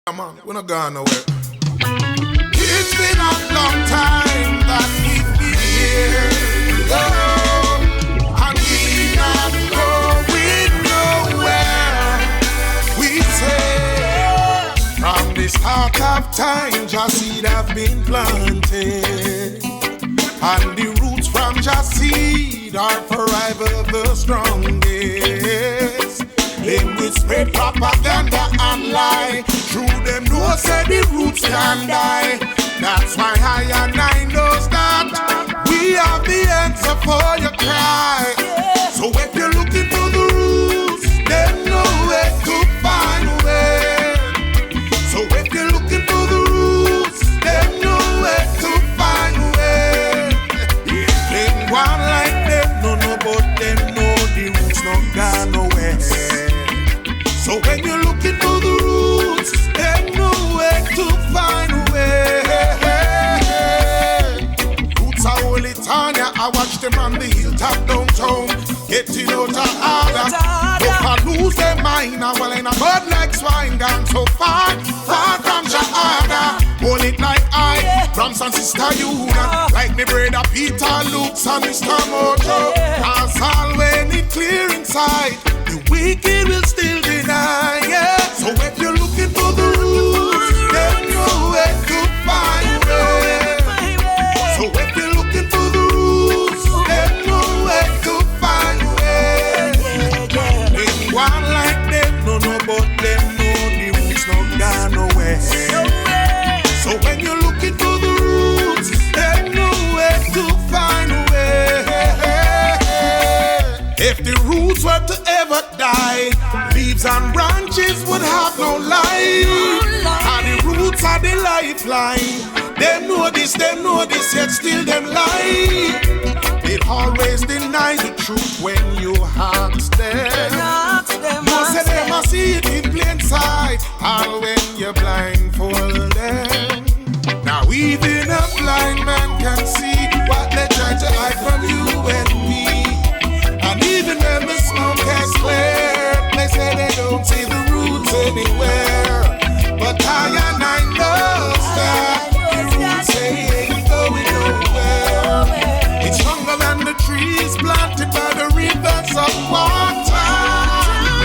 Come on, we're not going nowhere. It's been a long time that we've been here, and we're not going nowhere. We say, from the start of time, just seed have been planted, and the roots from just seed are forever the strongest. They will spread propaganda and lie. Through them know say the roots can die. That's why I and I knows that we have the answer for your cry. So if you're looking for the roots, then know where to find a way. So if you're looking for the roots, then know where to find a way. Them one like them, no, but them know the roots not gone nowhere. So when you're looking for the roots, then know where to find a way. Roots are holy Tanya, I watch them on the hilltop downtown, getting out of order. Hope I lose their mind, I will in a bud like swine, gone so far, far from Shahada. Hold it like I, from San Sister Yuna, like me brother Peter, Luke, and Mr. Mojo. Cause all when it clear inside, the wicked will still deny, yeah. So if you're looking for the roots, then know where to find a way. So if you're looking for the roots, then know where to find a way. Ain't one like them, no, but them know the roots not gone nowhere. So when you're looking for the roots, then know where to find a way. If the roots were to ever die, leaves and branches would have no life. And the roots are the lifeline. Them know this, yet still them lie. They always deny the truth when you ask them. Most of them I see it in plain sight, and when you blindfold them. Now even a blind man can see what they try to hide from you and me. And even when the smoke has cleared, they say they don't see the roots anywhere. But I and I know that the roots ain't going nowhere. It's stronger than the trees planted by the rivers of water.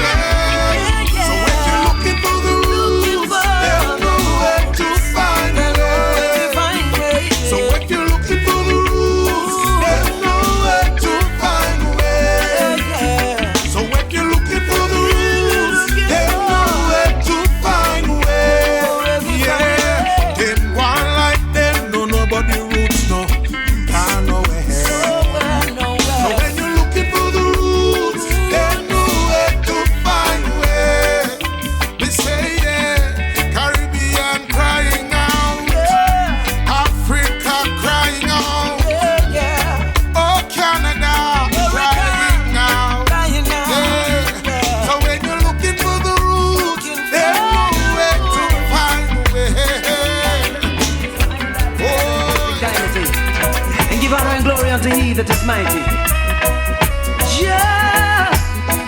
Yeah. So if you're looking for the roots, there's nowhere to find a way. So if you're looking for the roots, there's nowhere to find a way. So if you're looking for the roots, there's nowhere to find a way. Yeah, them one like them, no, but the roots no, can't nowhere. So when you're looking for the roots, there's nowhere to find a way. They say yeah, Caribbean crying out, Africa crying out, oh Canada crying out. Yeah. So when you're looking for the roots, there's nowhere to find a way. Oh, And give honor and glory unto He that is mighty. Yeah,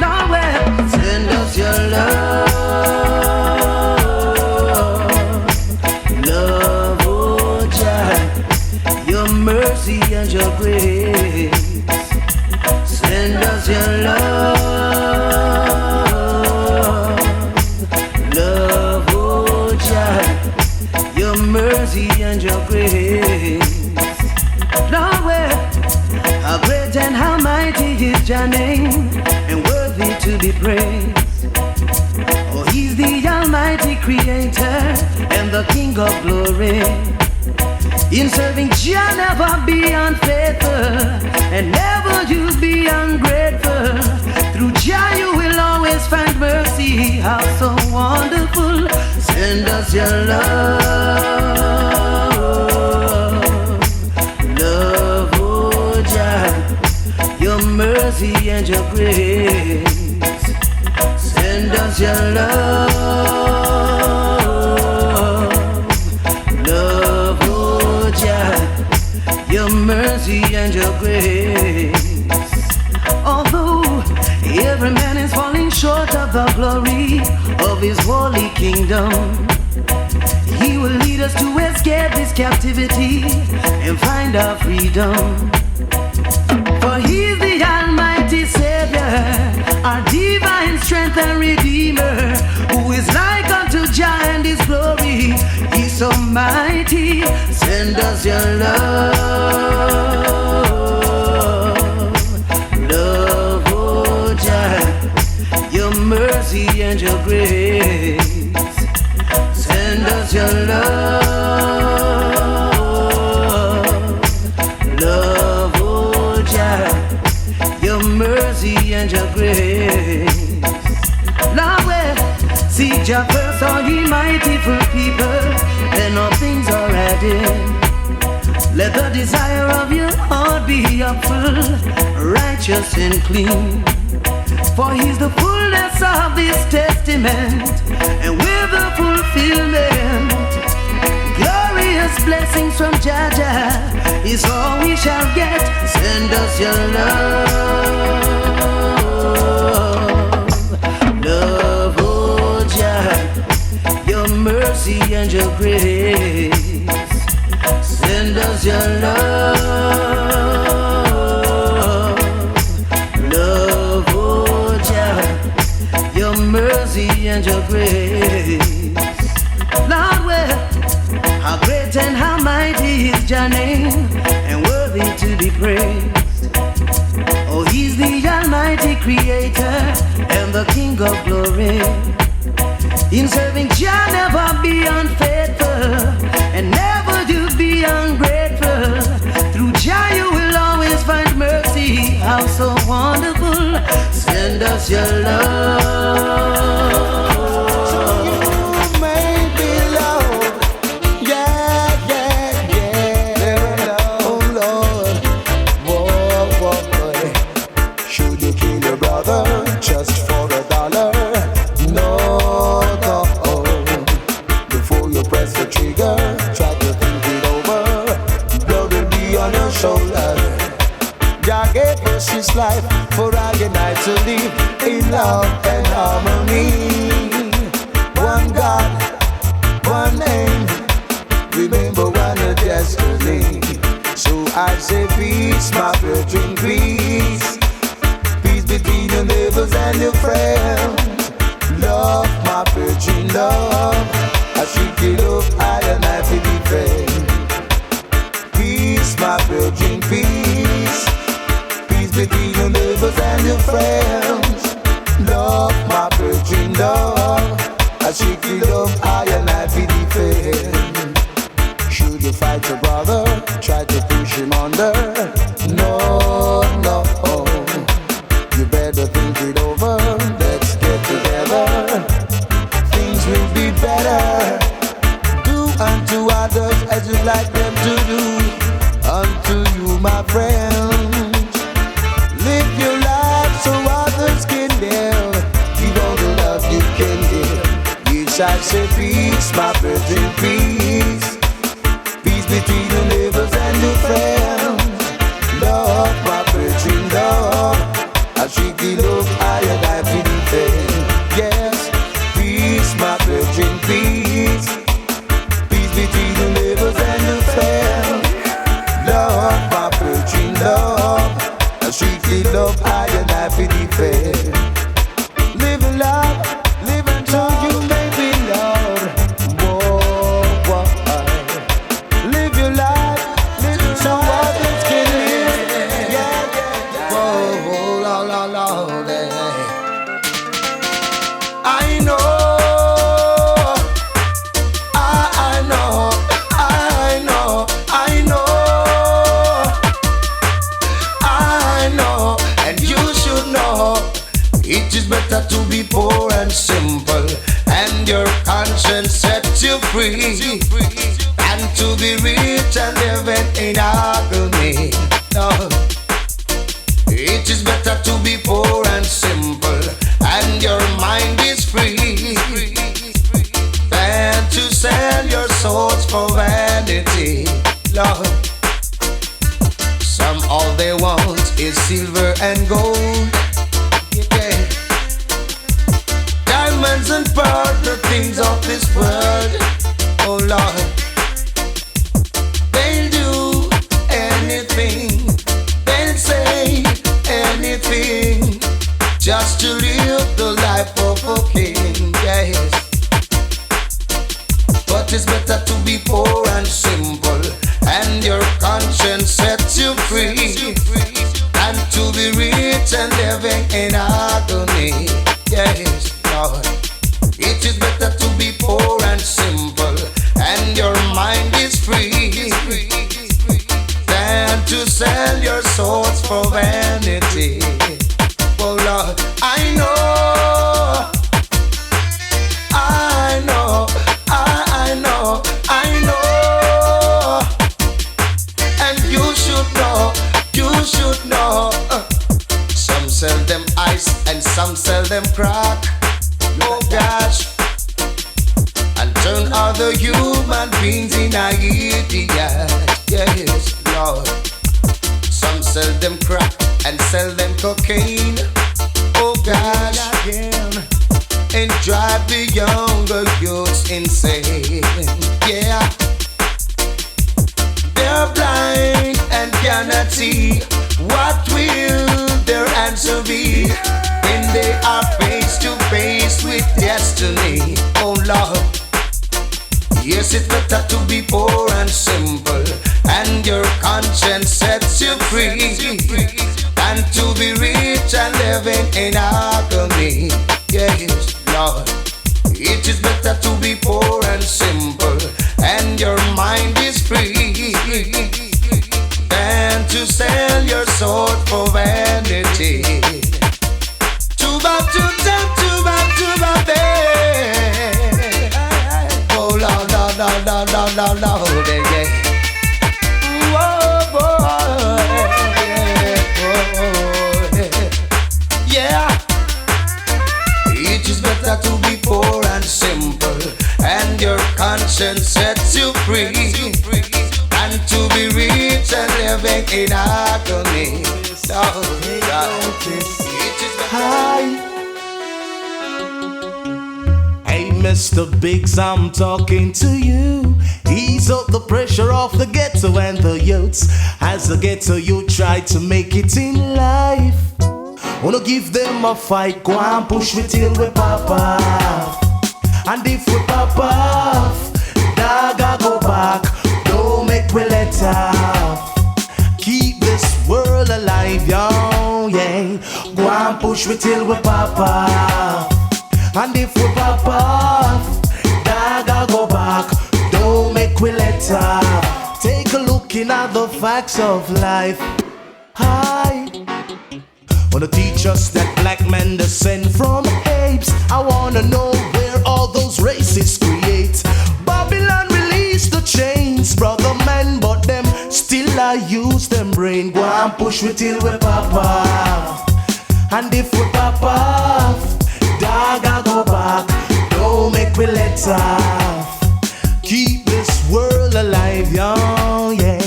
Lord, send us your love, oh Jah, your mercy and your grace. Send us your love, oh Jah, your mercy and your grace. Lord, how great and how mighty is your name, and worthy to be praised. Oh, He's the Almighty Creator and the King of glory. In serving Jah, never be unfaithful, and never you be ungrateful. Through Jah you will always find mercy. How so wonderful. Send us your love, oh Jah, your mercy and your grace. Send us your love, oh Jah, your mercy and your grace. Although every man is falling short of the glory of His holy kingdom, He will lead us to escape this captivity and find our freedom. For He's the Almighty Savior, our divine strength and Redeemer, who is like unto Jah and His glory. He's so mighty. Send us your love, love, oh Jah, your mercy and your grace. Send us your love, oh Jah, your mercy and your grace. Lord, we seek Jah first, all ye mighty full people, then all things are added. Let the desire of your heart be upful, righteous and clean. For He's the fullness of this testament, and with the fulfillment, glorious blessings from Jah Jah is all we shall get. Send us your love, love, oh Jah, your mercy and your grace. Send us your love, love, oh Jah, your mercy and your grace. Lord, how great and how mighty is Jah name, and worthy to be praised. Oh, He's the Almighty Creator and the King of glory. In serving Jah, never be unfaithful, and never do be ungrateful. Through Jah you will always find mercy. How so wonderful. Send us your love. His life for Reggae night to live in love and harmony. One God, one name, remember one destiny. So I say peace, my brethren, peace. Peace between your neighbors and your friends. Love, my brethren, love. I should give up, I and I to defend. Peace, my brethren, peace. Between your neighbors and your friends. Love, my brethren, love. I shake it up, I and I be defend. Should you fight your brother, try to push him under? No, no. You better think it over, let's get together. Things will be better. Do unto others as you like them to do unto you, my friend. Live your life so others can live. Give all the love you can give. Yes, I say peace, my brethren, peace. Peace between your neighbors and your friends. Love, my brethren, love. I should give love, I and I feel defend. Yes, peace, my brethren, peace. Peace between your neighbors and your friends. Love, my brethren, love. Strictly love, I and I be defend. Live in love, live until you may be loved. Whoa, live your life, live so others can live. Yeah, whoa, la, I know, I know, I know, I know. It is better to be poor and simple, and your conscience sets you free, than to be rich and living in agony. No. It is better to be poor and simple, and your mind is free, than to sell your souls for vanity. Lord, some all they want is silver and gold. Diamonds and pearls, the things of this world. Oh Lord, they'll do anything, they'll say anything, just to live the life of a king, yes. But it's better to be poor and simple, and your conscience sets you free, than to be rich and living in agony, yes, Lord. It is better to be poor and simple, and your mind is free, than to sell your souls for vanity. Oh Lord, I know, I know, I know, I know, and you should know. Some sell them ice and some sell them crack. Oh gosh, and turn other human beings in a idiot. Yes, Lord. Some sell them crack and sell them cocaine. Oh gosh, and drive the younger youths insane. Yeah, they're blind and cannot see. What will their answer be when they are face to face with destiny? Oh Lord, yes, it's better to be poor and simple, and your conscience sets you free, than to be rich and living in agony. Yes, Lord, it is better to be poor and simple, and your mind is free, than to sell your soul for vanity. Tuba, tuba, tuba, tuba, babe. Oh Lord, Lord, Lord, Lord, Lord, Lord, Lord, yeah. Whoa, boy, yeah. It is better to be poor and simple, and your conscience sets you free, and to be rich and living in agony. Oh, God. It is better. Hey, Mr. Biggs, I'm talking to you. Ease up the pressure of the ghetto and the youths. As the ghetto you try to make it in life, wanna give them a fight, go and push me till we pop off. And if we pop off, dog I go back, don't make we let off. Keep this world alive, yo, yeah. Go and push me till we pop off. And if we pop off, dog I go back, don't make we let off. Take a look in at the facts of life. Hi. Wanna teach us that black men descend from apes. I wanna know where all those races create. Babylon release the chains, brother man, but them still I use them brain. Go and push me till we pop off. And if we pop off, dog I go back, don't make we let off. Keep this world alive, yo, yeah.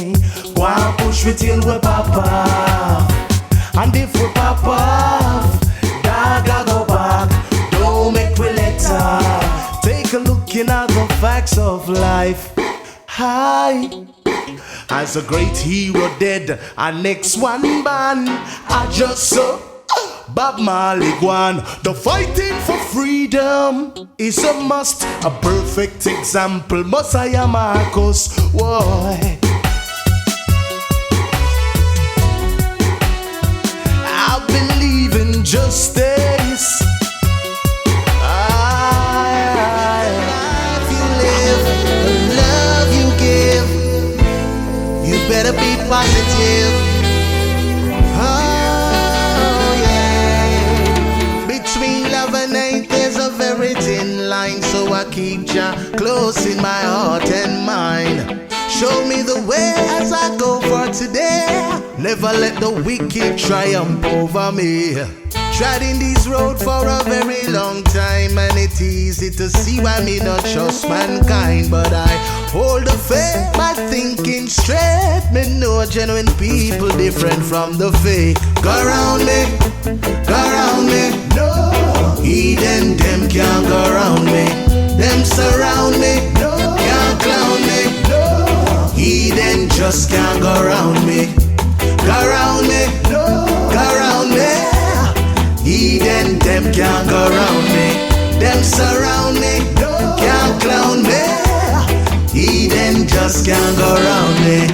Go and push me till we pop off. And if we pop off, dog I go back, don't make we let off. Take a look in at the facts of life. Hi. As a great hero dead, our next one ban, I just saw Bob Marley Gwan. The fighting for freedom is a must, a perfect example, Messiah Marcus. Why? I believe in justice. If you live, the love you give, you better be positive. Oh yeah. Between love and hate there's a very thin line, so I keep Jah close in my heart and mind. Show me the way as I go for today. Never let the wicked triumph over me. Tried in this road for a very long time, and it's easy to see why me not trust mankind. But I hold the faith by thinking straight. Me know genuine people different from the fake. Go around me, go around me. No, heathen them can't go around me. Them surround me, no, can't just can't go around me.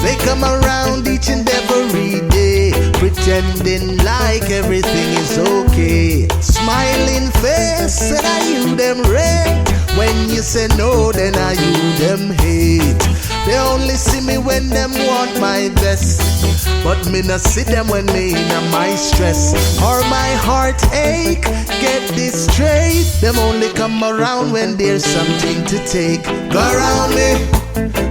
They come around each and every day, pretending like everything is okay. Smiling face, said I you them rate. When you say no, then I you them hate. They only see me when them want my best, but me not see them when me in my stress or my heartache. Get this straight, them only come around when there's something to take. Go around me,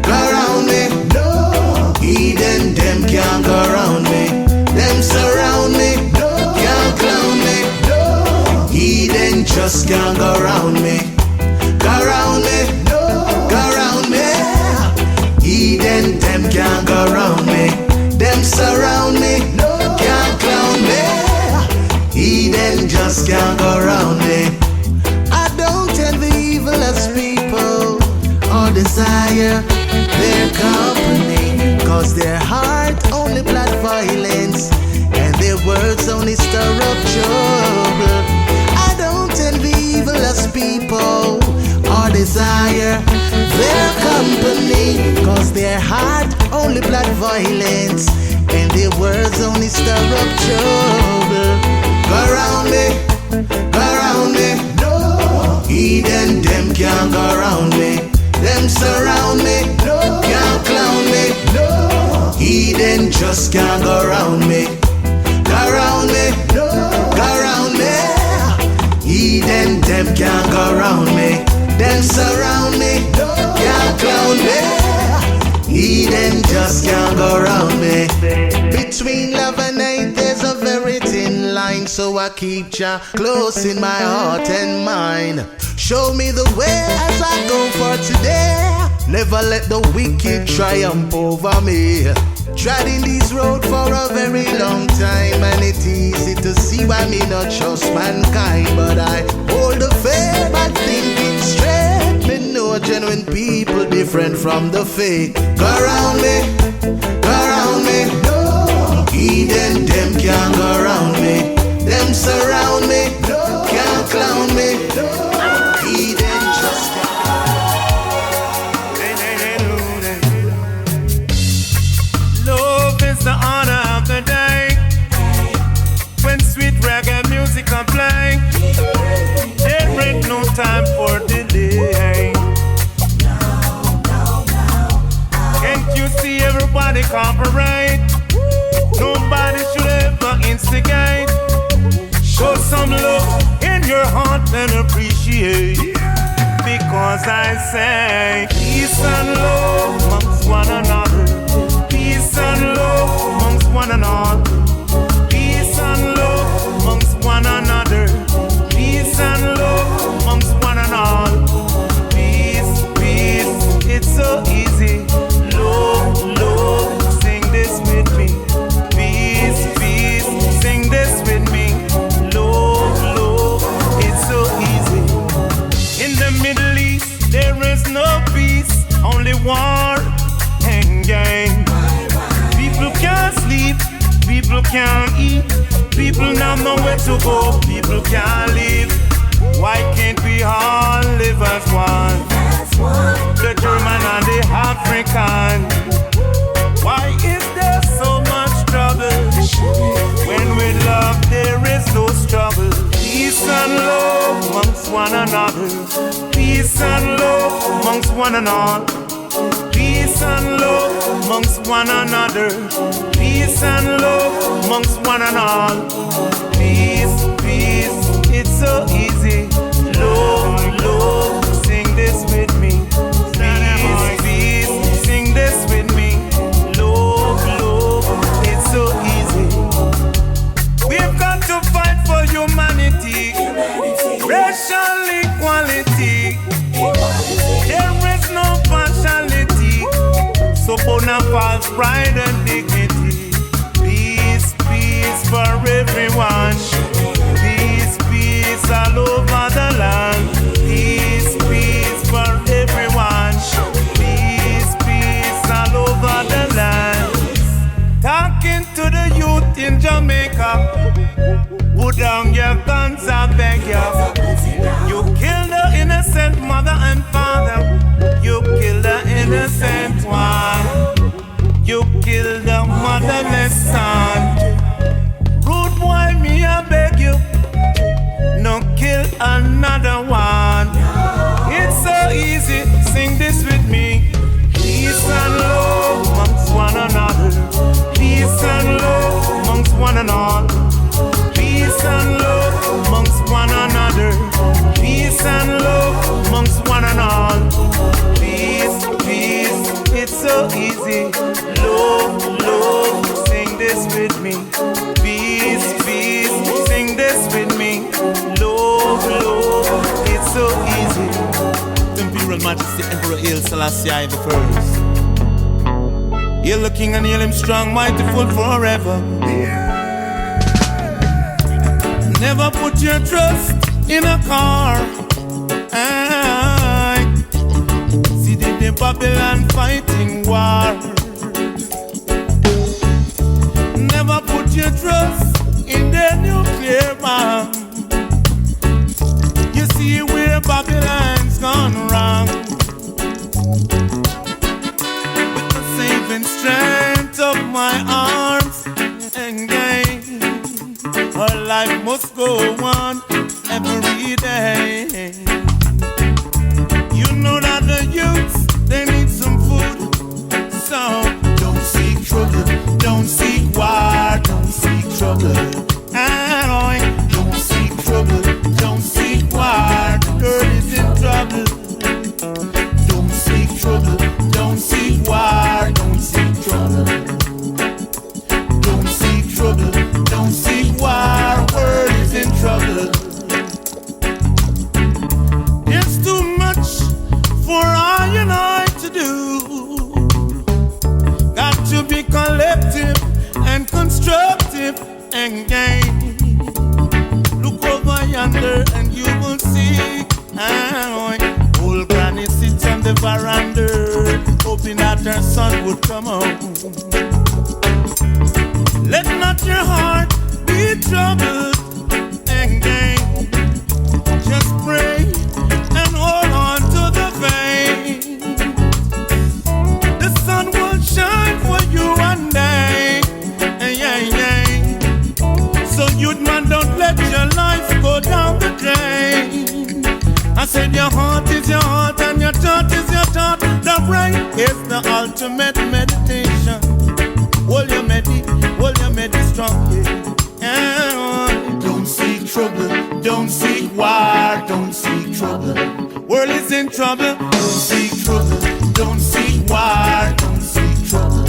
go around me. No, Eden, them can't go around me. Them surround me, no, can't clown me. No, Eden just can't go around me. Go around me, no, go around me. Eden, them can't go around me. Them surround me, no, can't clown me. Eden just can't go around me. I don't envy evilest people or desire their company, cause their heart only blood violence and their words only stir up trouble. I don't envy evilest people or desire their company, cause their heart only blood violence and their words only stir up trouble. Go around me, go around me. No, Eden, them can't go around me. Them surround me, no, can't clown me. No, Eden just can't go around me. Go around me, no, go around me. Eden, them can't go around me. Them surround me, no, can't clown me. Eden just can't go around me. Between love and hate there's a very thin line, so I keep ya close in my heart and mind. Show me the way as I go for today. Never let the wicked triumph over me. Tried in this road for a very long time, and it's easy to see why me not trust mankind. But I hold the faith by thinking straight. Me know genuine people different from the fake. Go around me, go around me. No, Eden, them can't go around me. Them surround me, no, can't clown me. No, Eden just can't. The honor of the day, when sweet reggae music can play, there ain't no time for delay. Can't you see everybody cooperate? Nobody should ever instigate. Show some love in your heart and appreciate, because I say peace and love amongst one another. Peace and love amongst one another. Peace and love amongst one another. Peace and love amongst one another. Peace, peace, it's so easy. Love, love, sing this with me. Peace, peace, sing this with me. Love, love, it's so easy. In the Middle East, there is no peace, only war and gang. People can't sleep, people can't eat, people not know where to go, people can't live. Why can't we all live as one? The German and the African. Why is there so much trouble? When with love there is no struggle. Peace and love amongst one another. Peace and love amongst one another. Peace and love amongst one another. Peace and love amongst one another. Peace, peace, it's so easy. Love, love, sing this with me. Peace, peace, sing this with me. Love, love, it's so easy. We've got to fight for humanity, racial equality. There is no partiality, so bona false pride and dignity. Peace, peace for everyone. Peace, peace all over the land. Peace, peace for everyone. Peace, peace all over the land. Talking to the youth in Jamaica, put down your guns, I beg you. You kill the innocent mother and father. You kill the innocent Royal Majesty Emperor Haile Selassie I the First. Hail the King and hail him strong, mighty, full forever. Never put your trust in a car. See the Babylon fighting war. Never put your trust in the nuclear bomb. You see where Babylon's gone wrong. With the saving strength of my arms and gain, her life must go on every day. You know that the youths, they need some food. So don't seek trouble, don't seek war, don't seek trouble. Don't seek trouble, don't seek war, the girl is in trouble. Don't seek trouble, don't seek war, don't seek trouble. Don't seek trouble, don't seek war, world is in trouble. There's too much for I and I to do. Got to be collective and constructive and gain. Look over yonder and you will see old granny sits on the veranda, hoping that her son would come home. Let not your heart be troubled and gain. Just pray and hold on to the faith. The sun will shine for you one day. So youth man, don't let your life go down the drain. I said your heart is your heart and your thought is your thought. The brain is the ultimate meditation. Hold your medi strong. Yeah. Don't seek trouble, don't seek war, don't seek trouble. World is in trouble. Don't seek trouble, don't seek war, don't seek trouble.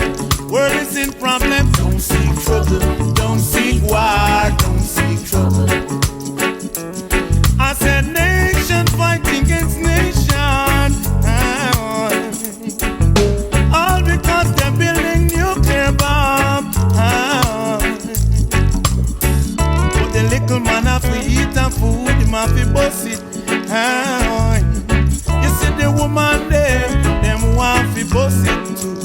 World is in problem. Don't seek trouble, don't seek war, don't seek trouble. I said nation fighting against nation, all because they're building nuclear bomb. But the little man have to eat and food, him have to bust it. You see the woman there, them want to bust it too.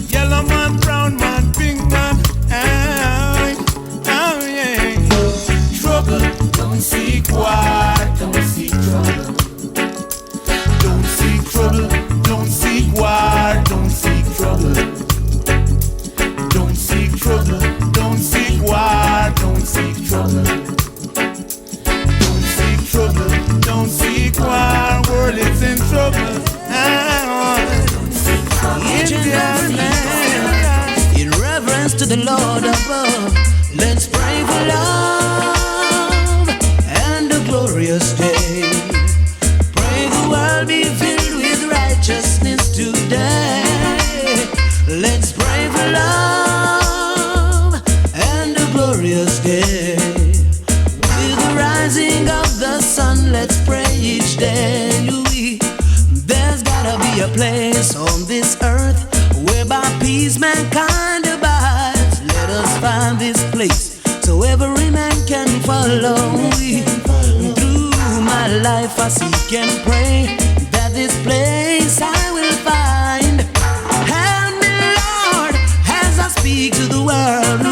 Yellow man, brown man, pink man, yeah. Trouble, don't seek war, don't seek trouble. Don't seek trouble, don't seek war, don't seek trouble. Don't seek trouble, don't seek war, don't seek trouble. Don't seek trouble, don't seek war, world is in trouble. In reverence to the Lord above, let's pray for love and a glorious day. Pray the world be filled with righteousness today. Let's pray for love and a glorious day. With the rising of the sun, let's pray each day. There's gotta be a place on this earth whereby peace mankind abides. Let us find this place so every man can follow. Through my life I seek and pray that this place I will find. Help me, Lord, as I speak to the world.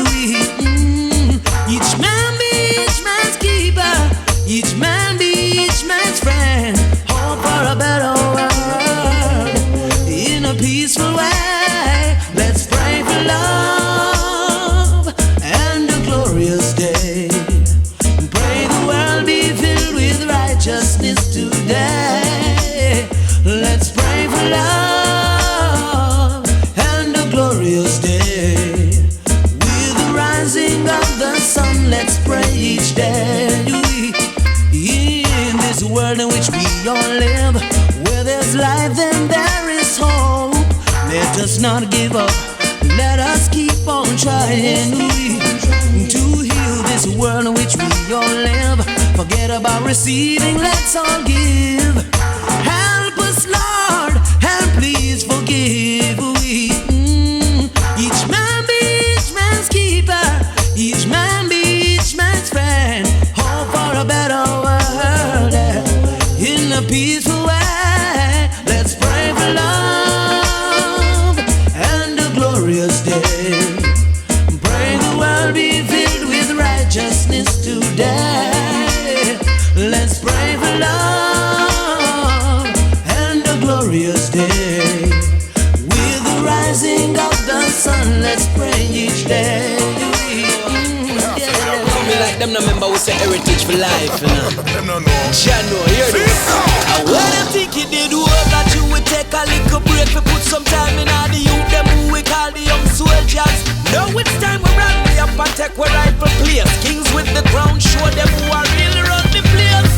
Each man be each man's keeper, each man be each man's friend. Hope for a better world in a peaceful way. Let's pray for love and a glorious day. Pray the world be filled with righteousness today. Let's pray for love and a glorious day. With the rising of the sun, let's pray each day. In this world in which we all live, where there's life then there is hope. Let us not give up, let us keep on trying to heal this world in which we all live. Forget about receiving, let's all give. a peaceful way. Let's pray for love and a glorious day. Pray the world be filled with righteousness today. Let's pray for love and a glorious day. With the rising of the sun, let's pray each day. Like them no member we say heritage for life, you know. Them no know. Luciano, hear this. And when I think you did work that you would take a little break to put some time in all the youth, them who we call the young soldiers. Now it's time we run me up and take we rightful place. Kings with the crown, show them who are really run the place.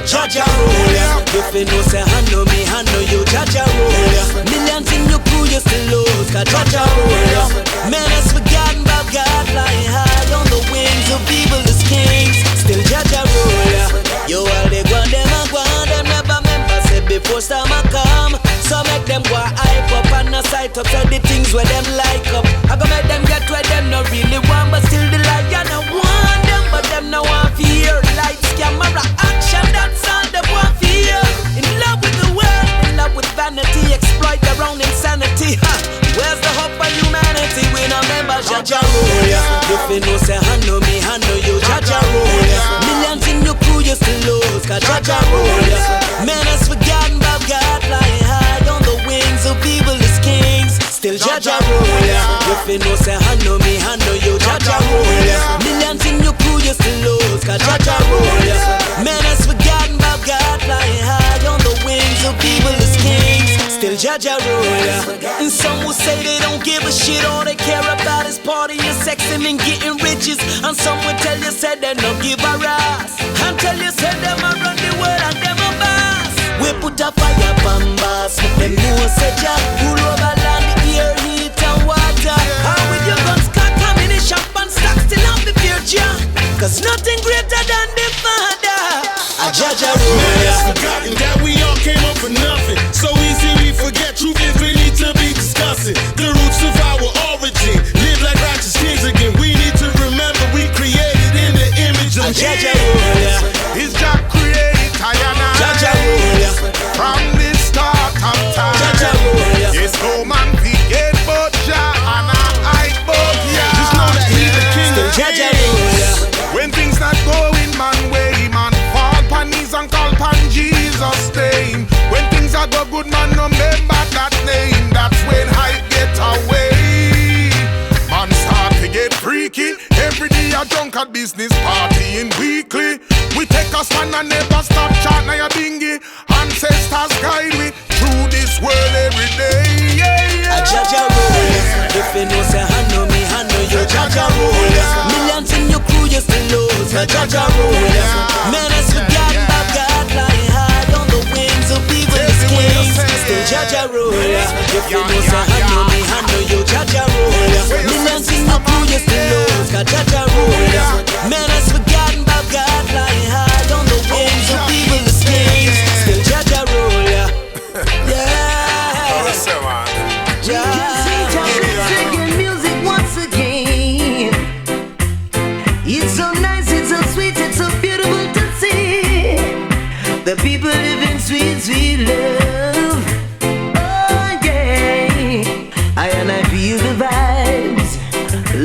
Jaja roll ya. If you know say handle me, handle you. Jaja roll ya. Millions in your crew you still lose. Cause Jaja roll ya. Man has forgotten about God flying high on the wings of evil as kings. Still Jaja roll ya. You all they go them and go on. Them never remember say before summer come. So make them go hype up and a sight up. Say the things where them like up. I go make them get where them no really want. But still the lion I want them. But them no want fear. Lights, camera, action, that's all them want fear. In love with the world, in love with vanity. Exploit their own insanity. Ha. Where's the hope for humanity? We no member Jaja roll ya. If you know say handle me, handle you. Jaja roll ya. Millions in your crew you still lose. Cause Jaja roll ya. Man has forgotten about God flying high on the wings of evil as kings. Still Jaja roll ya. If you know say handle me, handle you. Jaja roll ya. Millions in your crew you still lose. Cause Jaja roll ya. Man has forgotten about God flying high on the wings of evil as kings. Still Jaja roll ya. And some will say they don't give a shit. All they care about is partying, sexing and getting riches. And some will tell you say they don't give a ass. And tell you say them a run the world and them a boss. We put a fire bombas. Make them know say Jah rule over land, air, heat and water. And with your guns, cock, ammunition, and stock still have the fear Jah. Cause nothing greater than the Father. A Jaja roll ya. Forgotten that we all came up for nothing. So easy we forget. Truth is we need to be discussing the roots of our origin. Live like righteous kings again. We need to remember we created in the image of Jaja roll ya. His Jah created Jaja roll ya. from the start of time. Jaja roll ya. Yes, no man forget but Jah and I both. Yeah. Just know that he's the king of Jaja kings. roll ya. When things not going man way, man fall pan knees and call pan Jesus' name. When things are go good, man no remember that name. That's when hype get away. Man start to get freaky. Every day a drunk at business partying weekly. We take a stand and never stop chat na your bingy. Ancestors guide me through this world every day. Yeah, yeah. A Jaja roll ya. If you know say handle me, handle you. Jaja roll ya. Millions in your crew you still lose. A Jaja roll ya. Man has forgotten about God flying high on the wings of evil as kings. Still Jaja roll ya. If you know say handle me, handle you. Jaja roll ya. Millions in your crew you still lose. A Jaja roll ya. Man has forgotten about God flying high on the wings of evil as kings. Still Jaja roll ya. Yeah. Singing music once again. It's so nice, it's so sweet, it's so beautiful to see. The people live in sweet, sweet love. Oh yeah. I feel the vibes.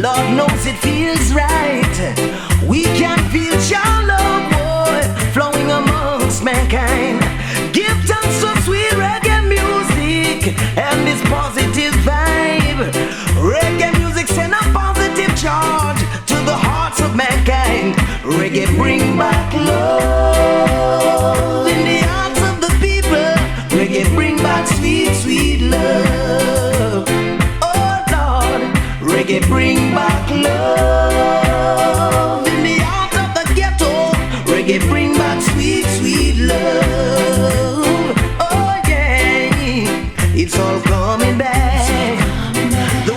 Lord knows it feels right. We can feel your love, boy, flowing amongst mankind. Give thanks to sweet reggae music and this positive vibe. Reggae music send a positive charge to the hearts of mankind. Reggae bring back love in the hearts of the people. Reggae bring back sweet, sweet love. Oh Lord, reggae bring back love in the hearts of the ghetto. Reggae bring back sweet, sweet love. Oh yeah, it's all coming back. The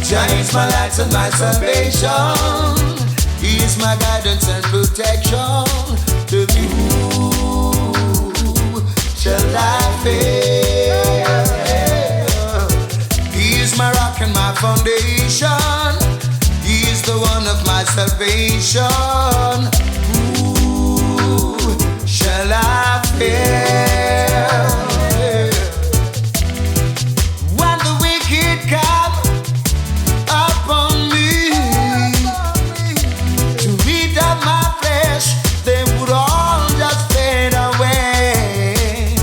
Jah is my light and my salvation. He is my guidance and protection. To whom shall I fear? He is my rock and my foundation. He is the one of my salvation. Who shall I fear? When the wicked come upon me to eat up my flesh, they would all just fade away.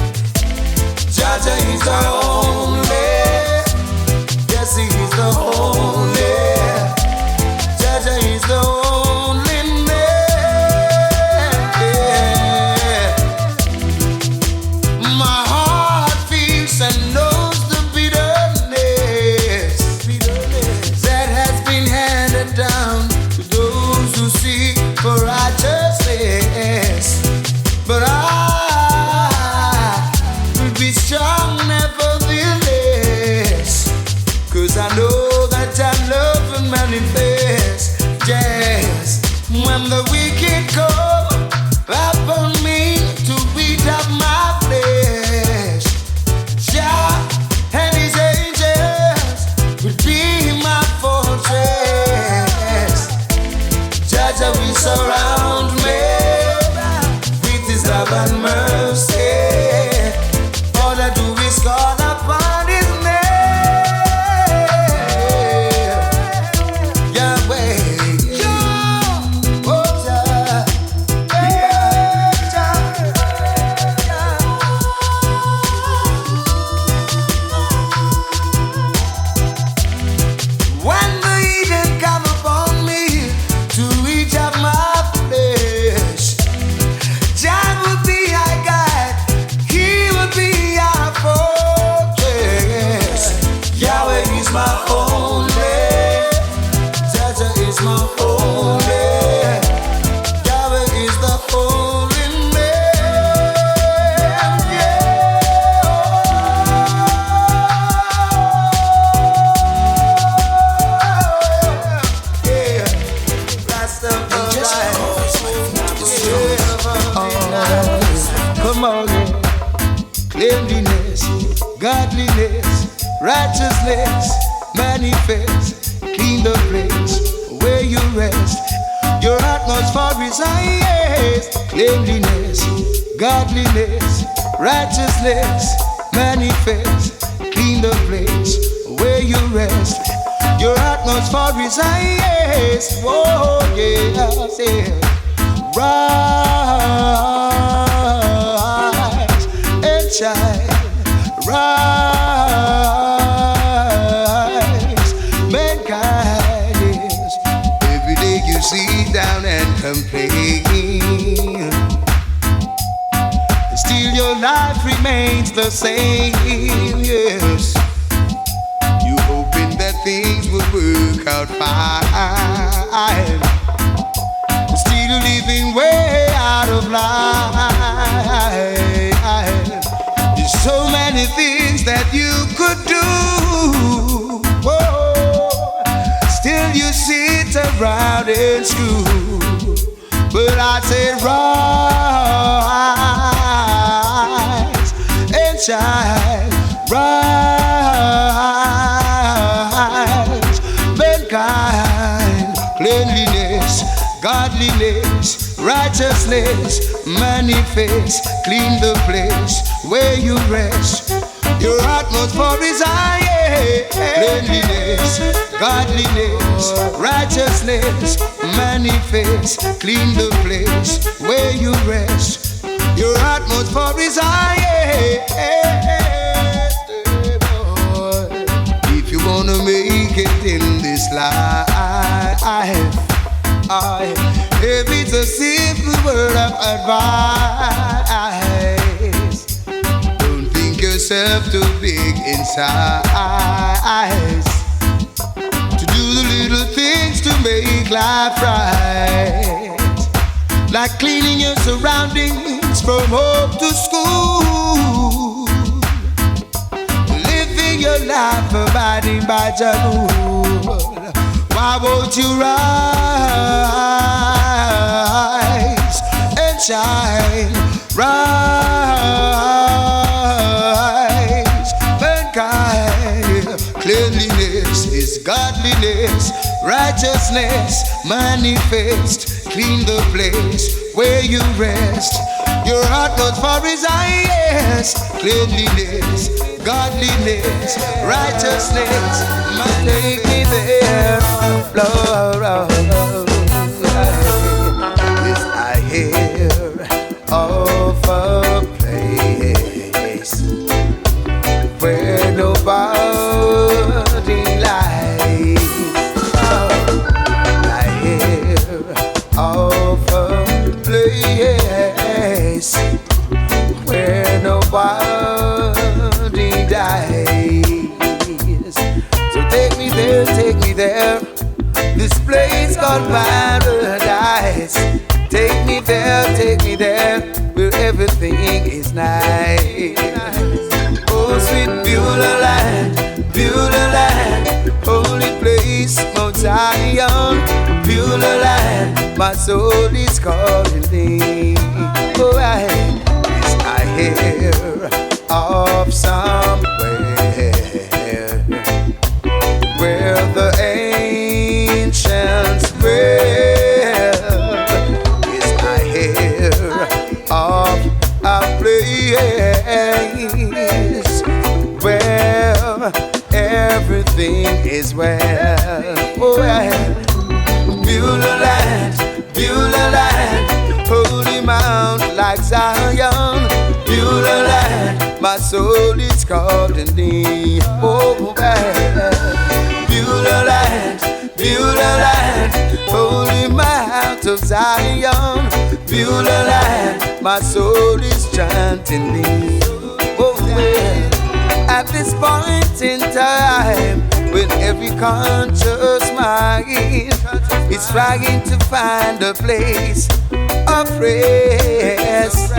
Jah is the only, yes, He is the only. Jah is the only man. My heart feels and knows the bitterness that has been handed down to those who seek for righteousness. But I will be strong nevertheless, 'cause I know that Thy love will manifest. Yes, when the wicked come upon me to eat up my flesh, Jah and His angels will be my fortress. Jah will surround me with His love and mercy. All I do is call upon His name, Yahweh. Oh, Jah. When the heathen come upon me to eat up my flesh, Jah will be our guide. He will be our fortress. Yahweh is my only. Jah is my only. Yahweh is the holy man. Yeah. Come on, cleanliness, godliness, righteousness, manifest, clean the place where you rest. Your atmosphere is highest. Cleanliness, godliness, righteousness, manifest, clean the place where you rest. Your atmosphere is highest. Whoa, yeah, say, rise and shine, rise, mankind is. Every day you sit down and complain, still your life remains the same. Yes, you hoping that things will work out fine, still living way out of line. There's so many things that you could do. Whoa. Still you sit around in school. But I said rise and shine, rise, mankind, cleanliness, godliness, righteousness, manifest, clean the place where you rest. Your atmosphere is high. Cleanliness, godliness, righteousness, manifest, clean the place where you rest. Your atmosphere is high. If you wanna make it in this life, it's a simple word of advice. Don't think yourself too big inside to do the little things to make life right, like cleaning your surroundings from home to school, living your life abiding by Jah rule. Won't you rise and shine? Rise, mankind. Cleanliness is godliness. Righteousness manifest. Clean the place where you rest. Your heart goes far as highest. Cleanliness, godliness, righteousness. Take me there, Lord. Yes, I hear of a place where nobody lies. I hear of a place where nobody dies. So take me there, this place called paradise. Take me there, where everything is nice. Oh, sweet Beulah land, holy place, Mount Zion, Beulah land, my soul is calling thee. Oh, I hear of somewhere where the ancients dwell. Yes, I hear of a place where everything is well. Oh, Beulah land, holy mount like Zion. Beulah land, my soul is calling thee. Oh, Beulah land, holy mount of Zion. Beulah land, my soul is chanting thee. Oh, at this point in time, when every conscious mind is trying to find a place of rest,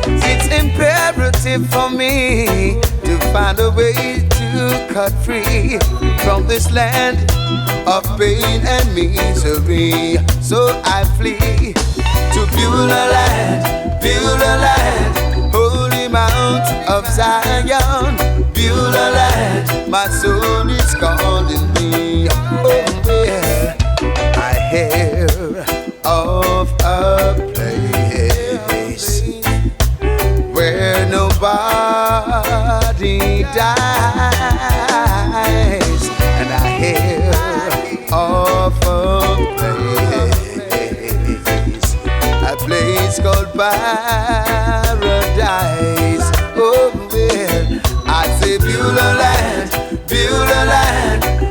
it's imperative for me to find a way to cut free from this land of pain and misery. So I flee to Beulah land, holy mount of Zion. Beulah land, my soul is calling me. Oh, yeah. I hear of a place where nobody dies, and I hear of a place called paradise. Oh, well, I say Beulah land,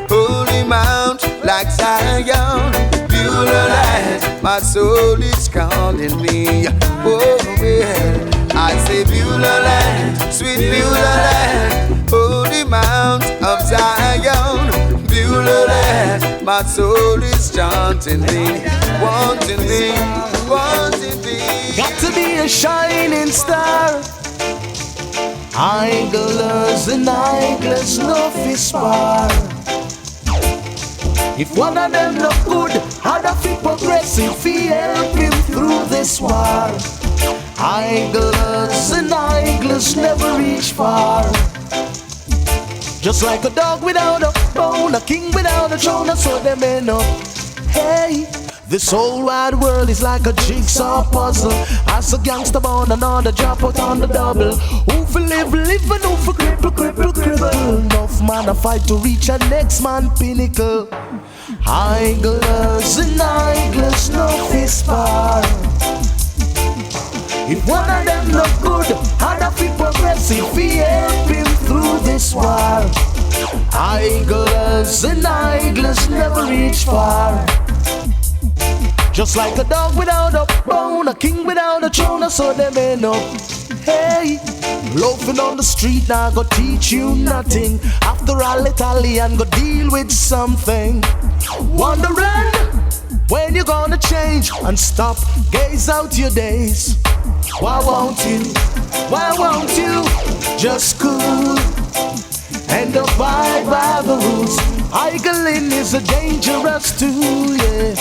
holy mount like Zion. Beulah land, my soul is calling me. Oh, well, I say Beulah land, sweet Beulah land, holy mount of Zion. Beulah land, my soul is chanting thee, wanting thee, wanting thee. Got to be a shining star. Idlers and idlers no fish bar. If one of them look good, other fi progressive fi help him through this war. Idlers and idlers never reach far. Just like a dog without a bone, a king without a throne, that's what them end up. Hey, this whole wide world is like a jigsaw puzzle. As a gangster born, another drop out on the double. Who for live, and who for cripple. Enough man a fight to reach a next man pinnacle. Idlers and idlers no fist bar. If one of them look good, other fi progressive fi help him through this war. Idlers and idlers never reach far. Just like a dog without a bone, a king without a throne, so them end up. Hey, loafing on the street now go teach you nothing. After all, Italian go deal with something. Wondering when you gonna change and stop, gaze out your days. Why won't you just cool and abide by the rules? Idling is a dangerous too, yeah.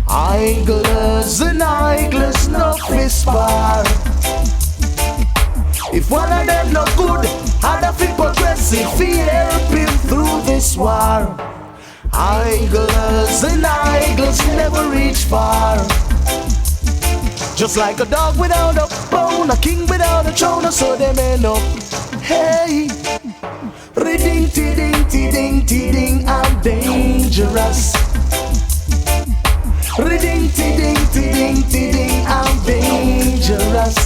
Idlers and idlers no whisper. If one of them no good, other fi progressive fi help him through this war. Idlers and idlers never reach far. Just like a dog without a bone, a king without a throne, so them end up. Hey, ding ti ding ti ding ti ding, I'm dangerous. Ding ti ding ti ding ti ding, I'm dangerous.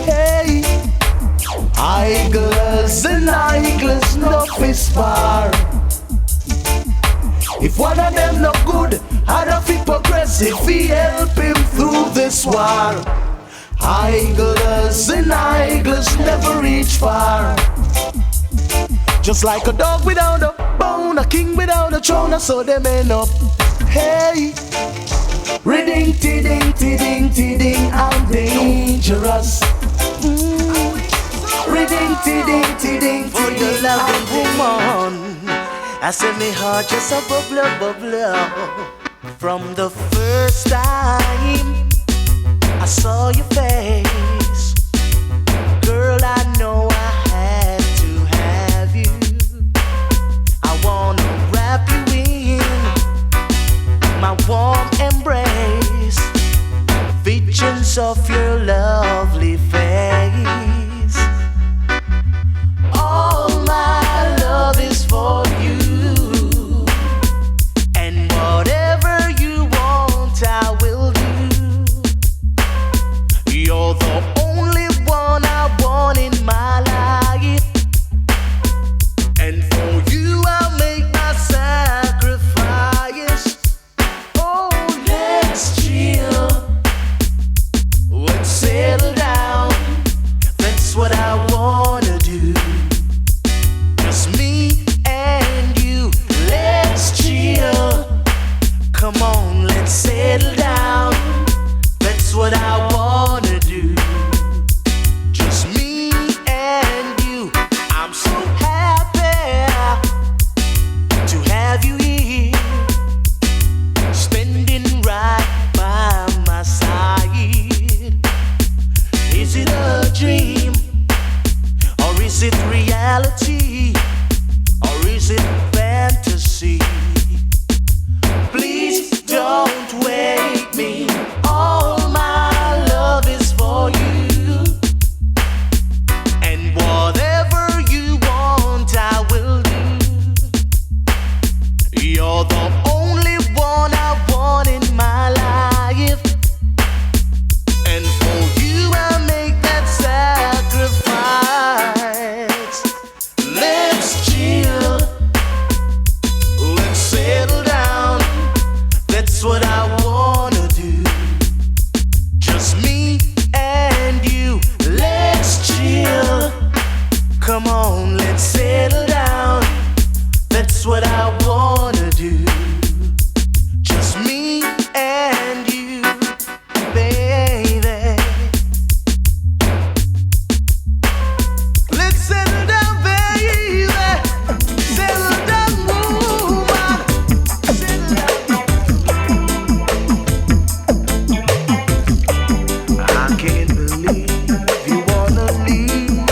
Hey, idlers and idlers no fist far. If one of them no good, other fi progressive fi help him through this war. Idlers and idlers never reach far. Just like a dog without a bone, a king without a throne, so them end up. Hey, ding ti ding ti ding ti ding, I'm dangerous. Ding ti ding ti ding for ti your ding, loving I'm woman. I said me heart just a bubble, bubble. From the first time I saw your face, girl, I know I had to have you. I wanna wrap you in my warm embrace, visions of your lovely face. All my love is for you. Whatever you want, I will do. You're the only one I want in my life, and for you I'll make my sacrifice. Oh, let's chill, let's settle down. That's what I wanna do. Just me and you, let's chill. Come on, let's settle down. That's what I wanna do. Just me and you. I'm so happy to have you here, standing right by my side. Is it a dream, or is it reality, or is it fantasy? Please don't wake me. All my love is for you, and whatever you want, I will do. You're the only one I want in my life, and for you I make that sacrifice. Let's chill, let's settle down. That's what I wanna do. Just me and you, let's chill. Come on, let's settle down. That's what I wanna do. Just me and you, baby. Let's settle down, baby. Settle down, woman. Settle down. I can't believe you wanna leave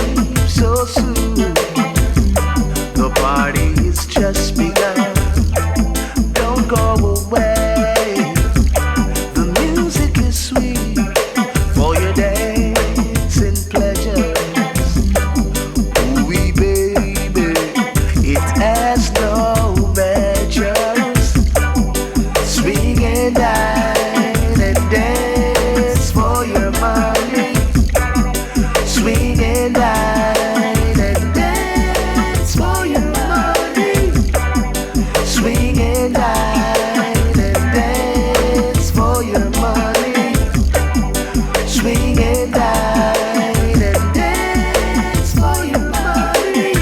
so soon. The party is just begun. Don't go away. The music is sweet for your dancing pleasures. Ooh, baby, it has no measures. Swing and dine and dance for your money. Swing and dine and dance for your money. Swing and dine and dance for your money. Swing and dine and dance for your money.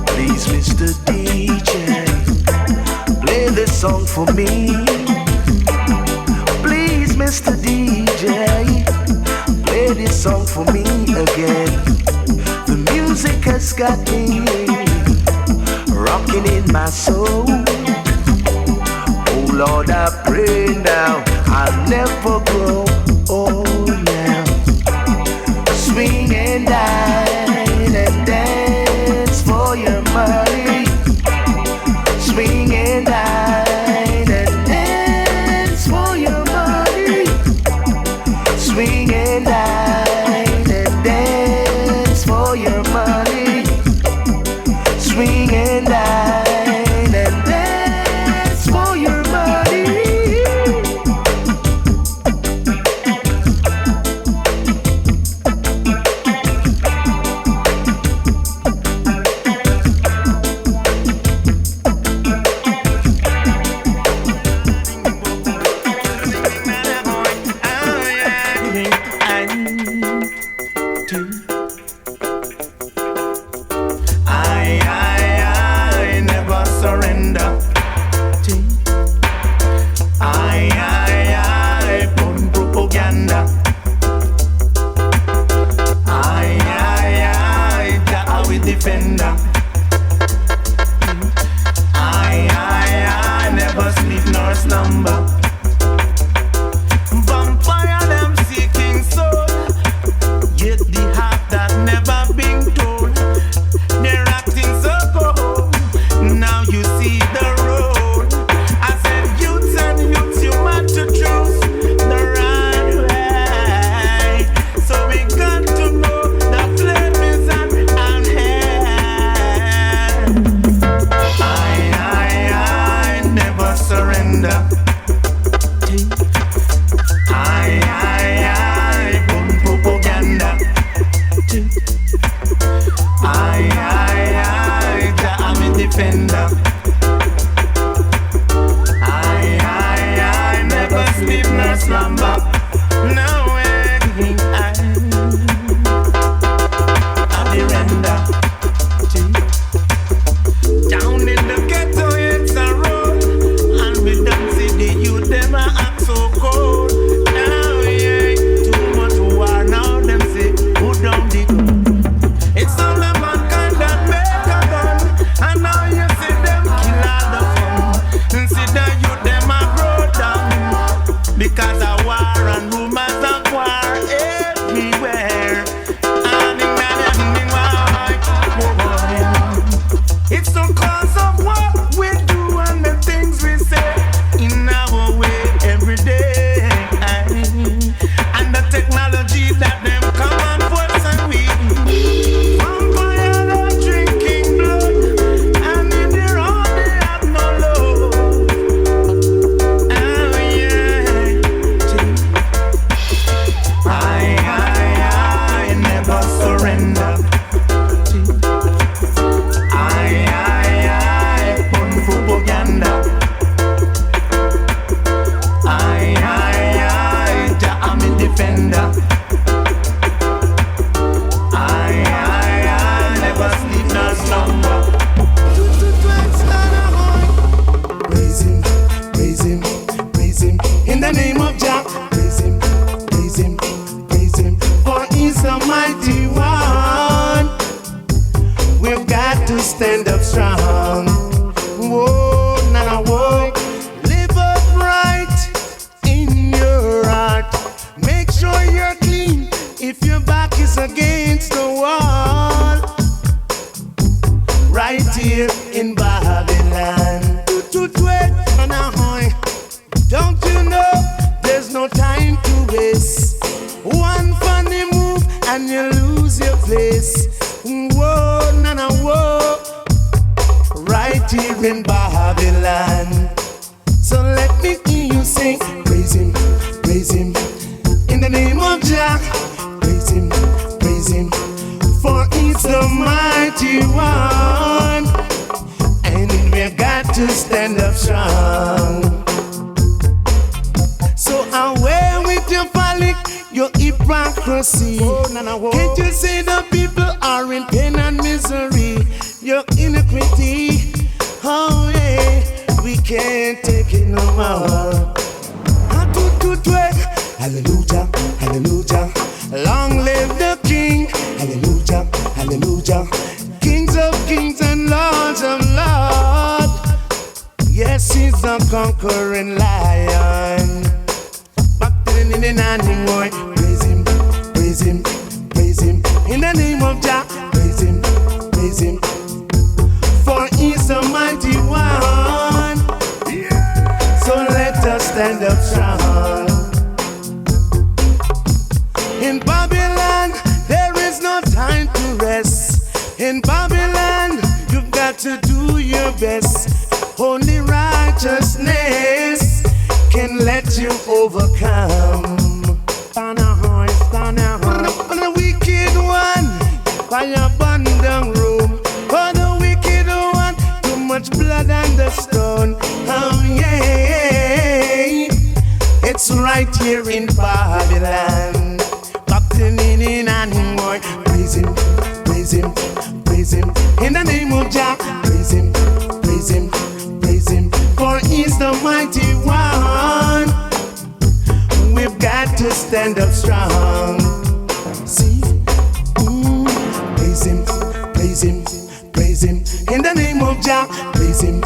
Please, Mr. DJ, play this song for me. Please, Mr. DJ, play this song for me again. The music has got me working in my soul. Oh Lord, I pray now I'll never grow old now. Swing and dine and dance for your money. Swing and dine and dance for your money. Swing and dine and dance for your money. Swing and dine and dance for your money. I never surrender. I put propaganda. I will defender. I never sleep nor slumber. Vampire them seeking soul, yet the heart that never been told. They're acting so cold. Now you see the road. I said youths and youths, you want to choose the right way. So we got to know the flame is at hand. I never surrender. I put propaganda. I'm a defender. I never sleep nor slumber. No way, I surrender. Down in the ghetto, it's a road, and we don't see the youth, them a act so cold. Now, yeah, too much war, now them say, put down the gun. It's only mankind that make a gun, and now you see them kill all the fun. And see the youth, them a grow down, because of war and rumors of war everywhere. It's the cause of what we do and the things we say in our way every day. And the technology that them come and force and we vampire are drinking blood, and in their own they have no love. Oh yeah. I never surrender. I put propaganda. I'm a defender. I never sleep nor slumber. Praise him, praise him, praise him. In the name of Jah, praise him, praise him, praise him. For he's the mighty one. We've got to stand up strong. Whoa, now whoa. Live upright in your heart. Make sure you're clean if your back is against the wall. Right here in Babylon. Don't you know there's no time to waste? One funny move and you lose your place. Whoa, nana, whoa. Right here in Babylon. So let me hear you sing. Praise him, in the name of Jah. Praise him, for he's the mighty one. And we've got to stand up strong. So away with your folly, your hypocrisy. Can't you see the people are in pain and misery? Your iniquity, oh yeah, we can't take it no more. Hallelujah, hallelujah, long live the King. Hallelujah, hallelujah, kings of kings and lords of lords. Yes, he's a conquering lion. Back to the nine boy. Praise him, praise him, praise him. In the name of Jah, praise him, praise him. For he's the mighty one. So let us stand up strong. In Babylon, there is no time to rest. In Babylon, you've got to do your best. Only righteousness can let you overcome. On the wicked one, by abandoned room. For the wicked one, too much blood on the stone. Oh yeah, it's right here in Babylon. Praise him, praise him, praise him. In the name of Jah, praise him, praise him, praise him. For he's the mighty one. We've got to stand up strong. See, praise him, praise him, praise him. In the name of Jah, praise him,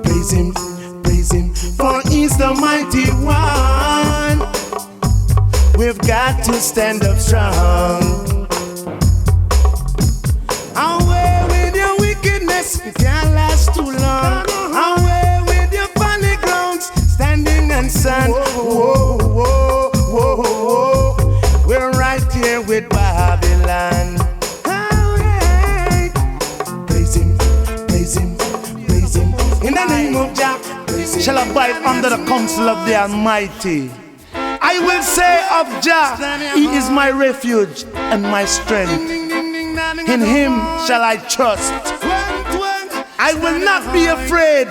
praise him, praise him. For he's the mighty one. We've got to stand up strong. Away with your wickedness, it can't last too long. Away with your funny grounds, standing and sun. Whoa, whoa, whoa, whoa. We're right here with Babylon. Praise him, praise him, praise him. In the name of Jah, shall abide under the counsel of the Almighty. I will say of Jah, He is my refuge and my strength. In Him shall I trust. I will not be afraid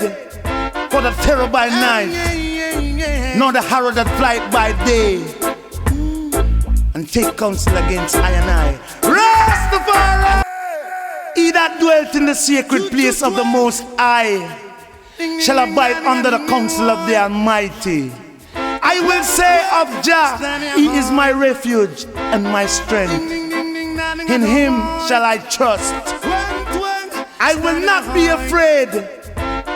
for the terror by night, nor the horror that flight by day. And take counsel against I and I. Rastafari! He that dwelt in the sacred place of the Most High shall abide under the counsel of the Almighty. I will say of Jah, He is my refuge and my strength. In Him shall I trust. I will not be afraid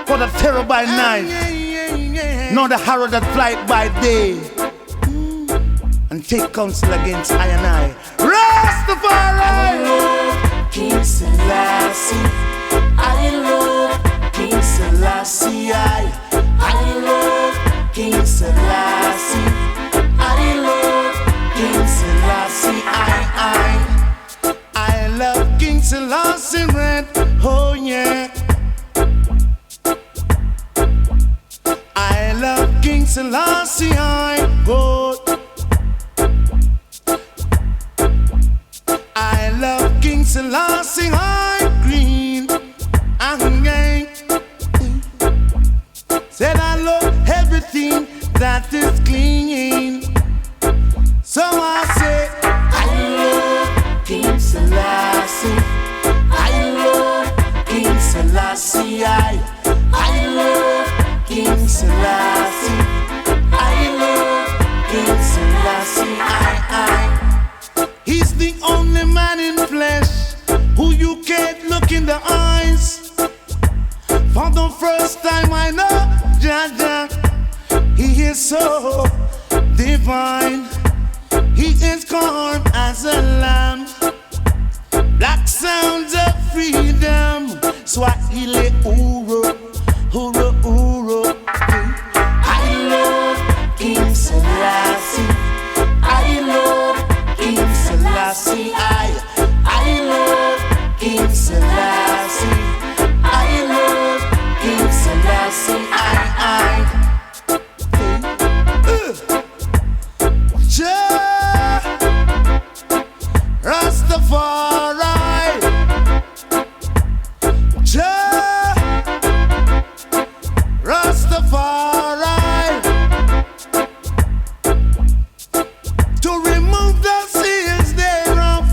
for the terror by night, nor the horror that flight by day. And take counsel against I and I. Rastafari! I love King Selassie. I love King Selassie. I love King Selassie, I love King Selassie, I love King Selassie red, oh yeah. I love King Selassie I gold. I love King Selassie I green and gay. Said I love everything that is clean. So I say, I love King Selassie. I love King Selassie. I love King Selassie. I love King Selassie. He's the only man in flesh who you can't look in the eyes. For the first time I know Jah Jah, He is so divine. He is calm as a lamb. Black sounds of freedom. Swahili Uro, Uro, Uro. I love King Selassie. I love King Selassie. I love King Selassie. I love King Selassie. Jah Rastafari, Jah Rastafari, to remove the seals thereof.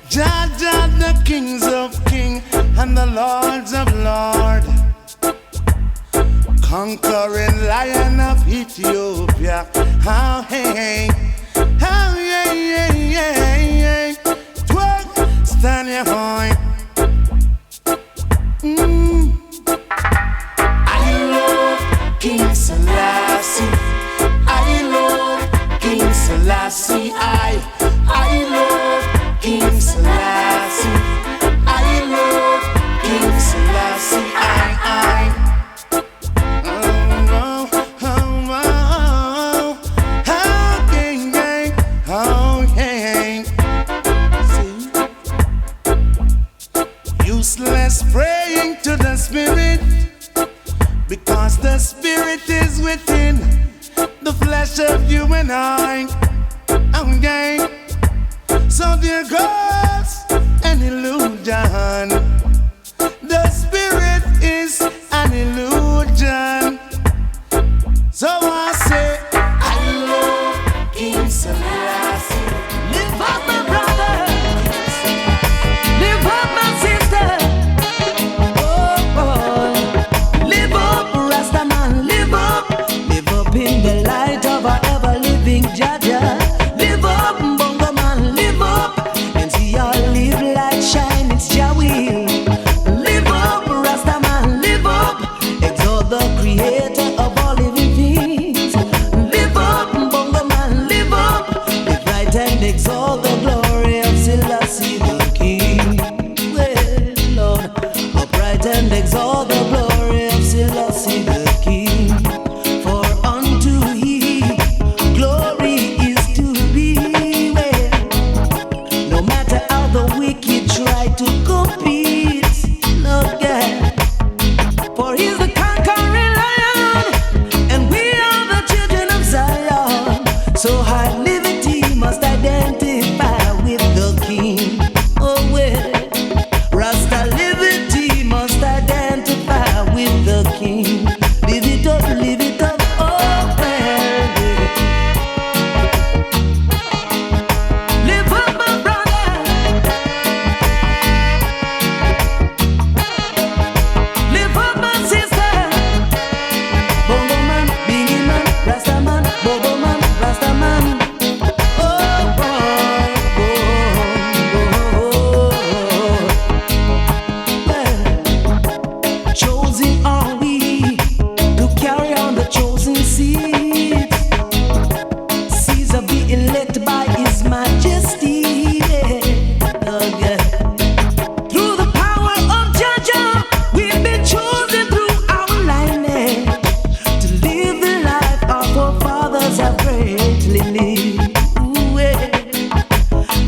Jah Jah, the kings of kings and the lords of lords. Conquering lion of Ethiopia. How hey, how yeah, yeah, yeah, yeah. Twerk, stand your high. I love King Selassie. I love King Selassie. I love King Selassie. I love King Selassie. Useless praying to the Spirit, because the Spirit is within the flesh of you and I. Okay. So there goes an illusion. The Spirit is an illusion. So I say, I love King Selassie. Live up, my brother. Live up, my sister. Oh boy. Live up, Rastaman. Live up. Live up in the light of our ever-living Jaja. Live up, Bongo Man. Live up and see our live light shine. It's Jawil. Live up, Rastaman. Live up. Exalt the Creator of all living things. Live up, Bongo Man. Live up. Live right and exalt the glory of Selassie the King. Well, Lord, upright and exalt the glory of Selassie the King. For unto He glory is to be. Well, no matter how the wicked try to compete, Lord God, for He's the conquering lion, and we are the children of Zion. So high liberty must identify with the King. Oh well, Rasta liberty must identify with the King. Live it up, oh well. Live up, my brother. Live up, my sister. Bongo man, Bingy man, Rasta man, Bobo man, Rasta man. Oh boy, well, chosen are we to carry on the chosen seed. Caesar being led by His Majesty. Oh, yeah. Through the power of Jaja, we've been chosen through our lineage to live the life our forefathers have greatly lived. Ooh, yeah.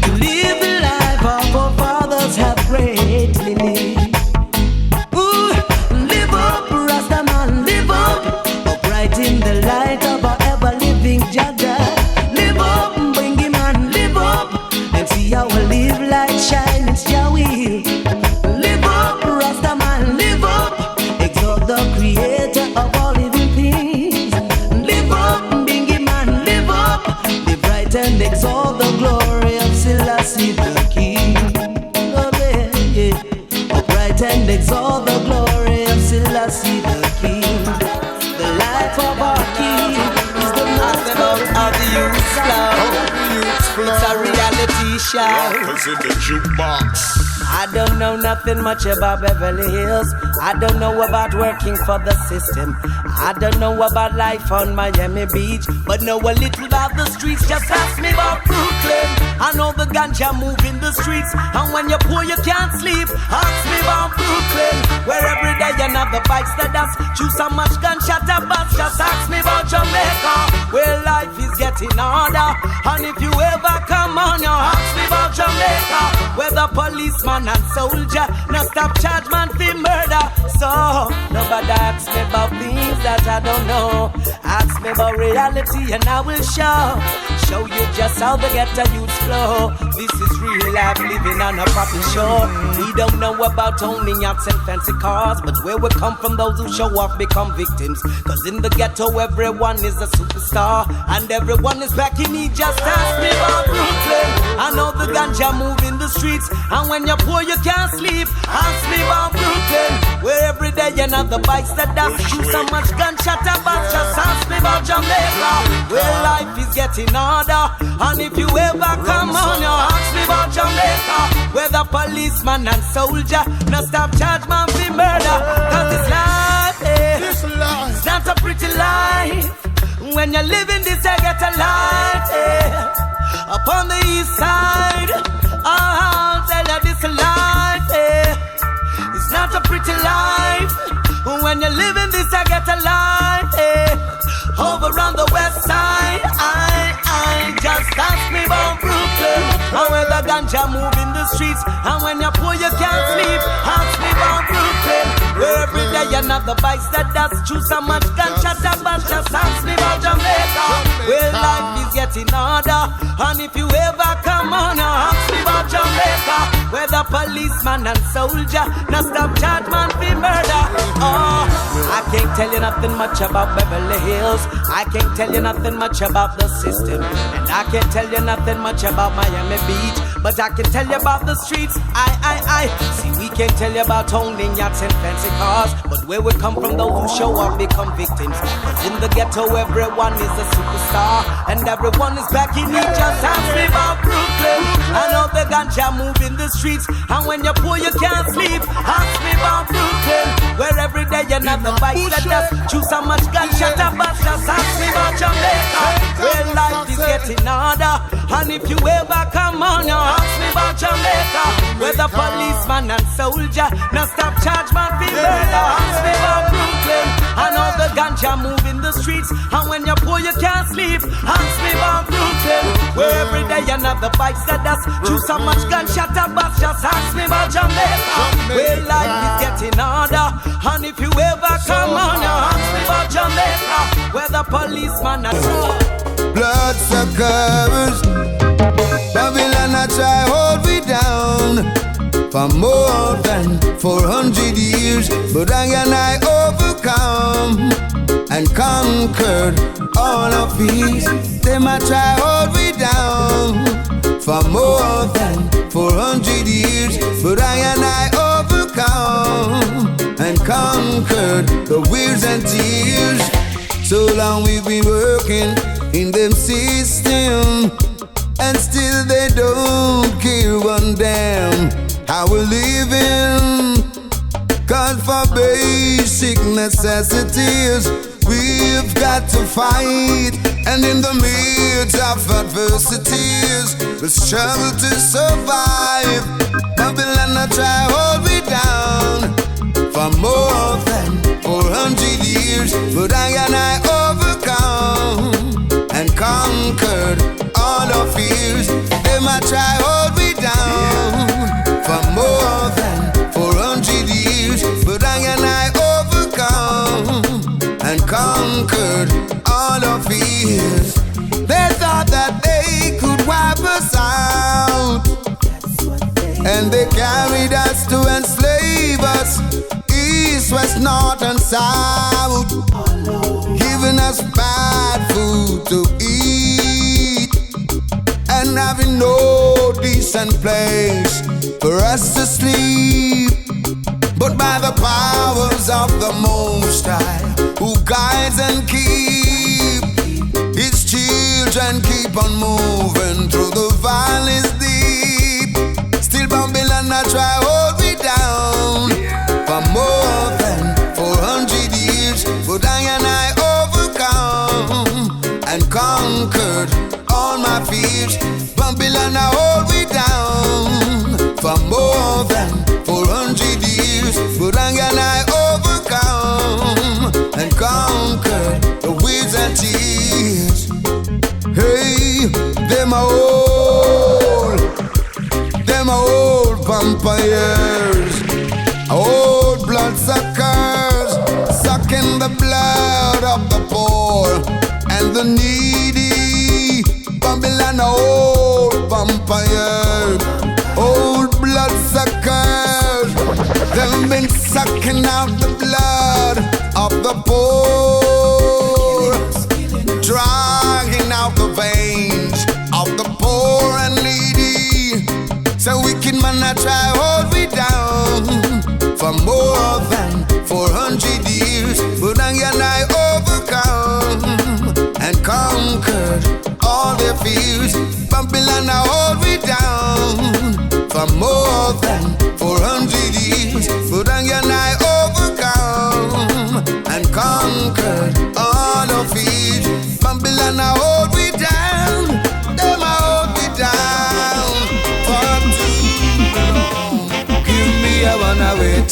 To live the life our forefathers have greatly lived. Ooh, live up, Rastaman, live up, upright in the light of our ever-living Jaja. Live up, Bingy man, live up, and see our live light shine. It's Jawil. Live up, Rastaman, live up, exalt the Creator of all living things. Live up, Bingy man, live up, live right and exalt the glory of Selassie the King. Lord, yeah. Upright and exalt the glory of Selassie the King. The life of our King is the most Out of the youth flow. It's a reality show. Rockers in the jukebox. I don't know nothing much about Beverly Hills. I don't know about working for the system. I don't know about life on Miami Beach, but know a little about the streets. Just ask me about Brooklyn. I know the ganja move in the streets, and when you're poor you can't sleep. Ask me about Brooklyn, where every day another bikes the dust. Choose so much gunshot a bus. Just ask me about Jamaica, where life is getting harder. And if you ever come on, you ask me about Jamaica, where the policeman and soldier now stop charge man for murder. So nobody asks me about things that I don't know. Ask me about reality and I will show you just how the ghetto youths flow. This is real life living on a proper shore. We don't know about owning yachts and fancy cars, but where we come from, those who show off become victims. Cause in the ghetto everyone is a superstar, and everyone is back in need. Just ask me about Brooklyn. I know the ganja move in the streets, and when you're poor you can't sleep. Ask me about Brooklyn, where every day another bikes the dust. Shoot so much gunshot about. Just ask me about Jamaica, where life is getting harder. And if you ever come on, you ask me about Jamaica, where the policeman and soldier now stop charge man for murder. Cause it's life, This life. not a pretty life. When you're living this, I get a life, yeah. Upon the east side, I'll tell you this life, yeah. It's not a pretty life. When you're living this, I get a life, yeah. Over on the west side, I just ask me about Brooklyn. And when the ganja move in the streets, and when you're poor you can't sleep, ask me about Brooklyn. Where every day you have the bikes that does chew so much ganja but just ask me about Jamaica. Where life is getting harder, and if you ever come on, ask me about Jamaica. Where the policeman and soldier now stop charge man for murder. Oh, I can't tell you nothing much about Beverly Hills. I can't tell you nothing much about the system, and I can't tell you nothing much about Miami Beach, but I can tell you about the streets. I see, we can't tell you about owning yachts and fancy cars, but where we come from, those who show up become victims. In the ghetto, everyone is a superstar, and everyone is back in each. Just ask me about Brooklyn. I know the ganja move in the streets, and when you're poor you can't sleep. Ask me about Brooklyn, where every day you have the bikes that does chew so much gunshot about. Just ask me about Jamaica, where life is getting harder, and if you ever come on, you ask me about Jamaica, where the policeman and soldier now stop charge man for murder. Ask me about Brooklyn. I know the ganja move in the streets, and when you're poor you can't sleep. Ask me about Brooklyn, where every day you have the bikes that does chew so much gunshot about. Just ask me about Jamaica, where life is getting harder, and if you ever come on, you ask me about Jamaica, where the policeman and bloodsuckers, Babylon I try hold me down for more than 400 years, but I overcome and conquered all of these. Them I try hold me down for more than 400 years, but I overcome and conquered the wears and tears. So long we've been working in them system, and still they don't care one damn how we're living. Cause for basic necessities we've got to fight, and in the midst of adversities we struggle to survive. Babylon I try hold me down for more than 400 years, but I overcome and conquered all of fears. Them I try hold me down for more than 400 years, but I overcome and conquered all of fears. They thought that they could wipe us out, and they carried us to enslave us, east, west, north and south, giving us bad food to eat, and having no decent place for us to sleep. But by the powers of the Most High, who guides and keep His children, keep on moving through the valleys deep. Still Babylon I try hold me down for more than 400 years, but I overcome and conquered all my fears. Babylon I hold me down for more than 400 years, but I overcome and conquered the weeds and tears. Hey, them old vampires, old bloodsuckers, sucking the blood of the poor and the needy. Babylon, old vampires, old bloodsuckers, they've been sucking out the blood of the poor, dragging out the veins of the poor and needy. So wicked man I try hold me down for more than 400 years, but I overcome and conquered all their fears. Babylon I hold me down for more than 400 years, but I overcome and conquered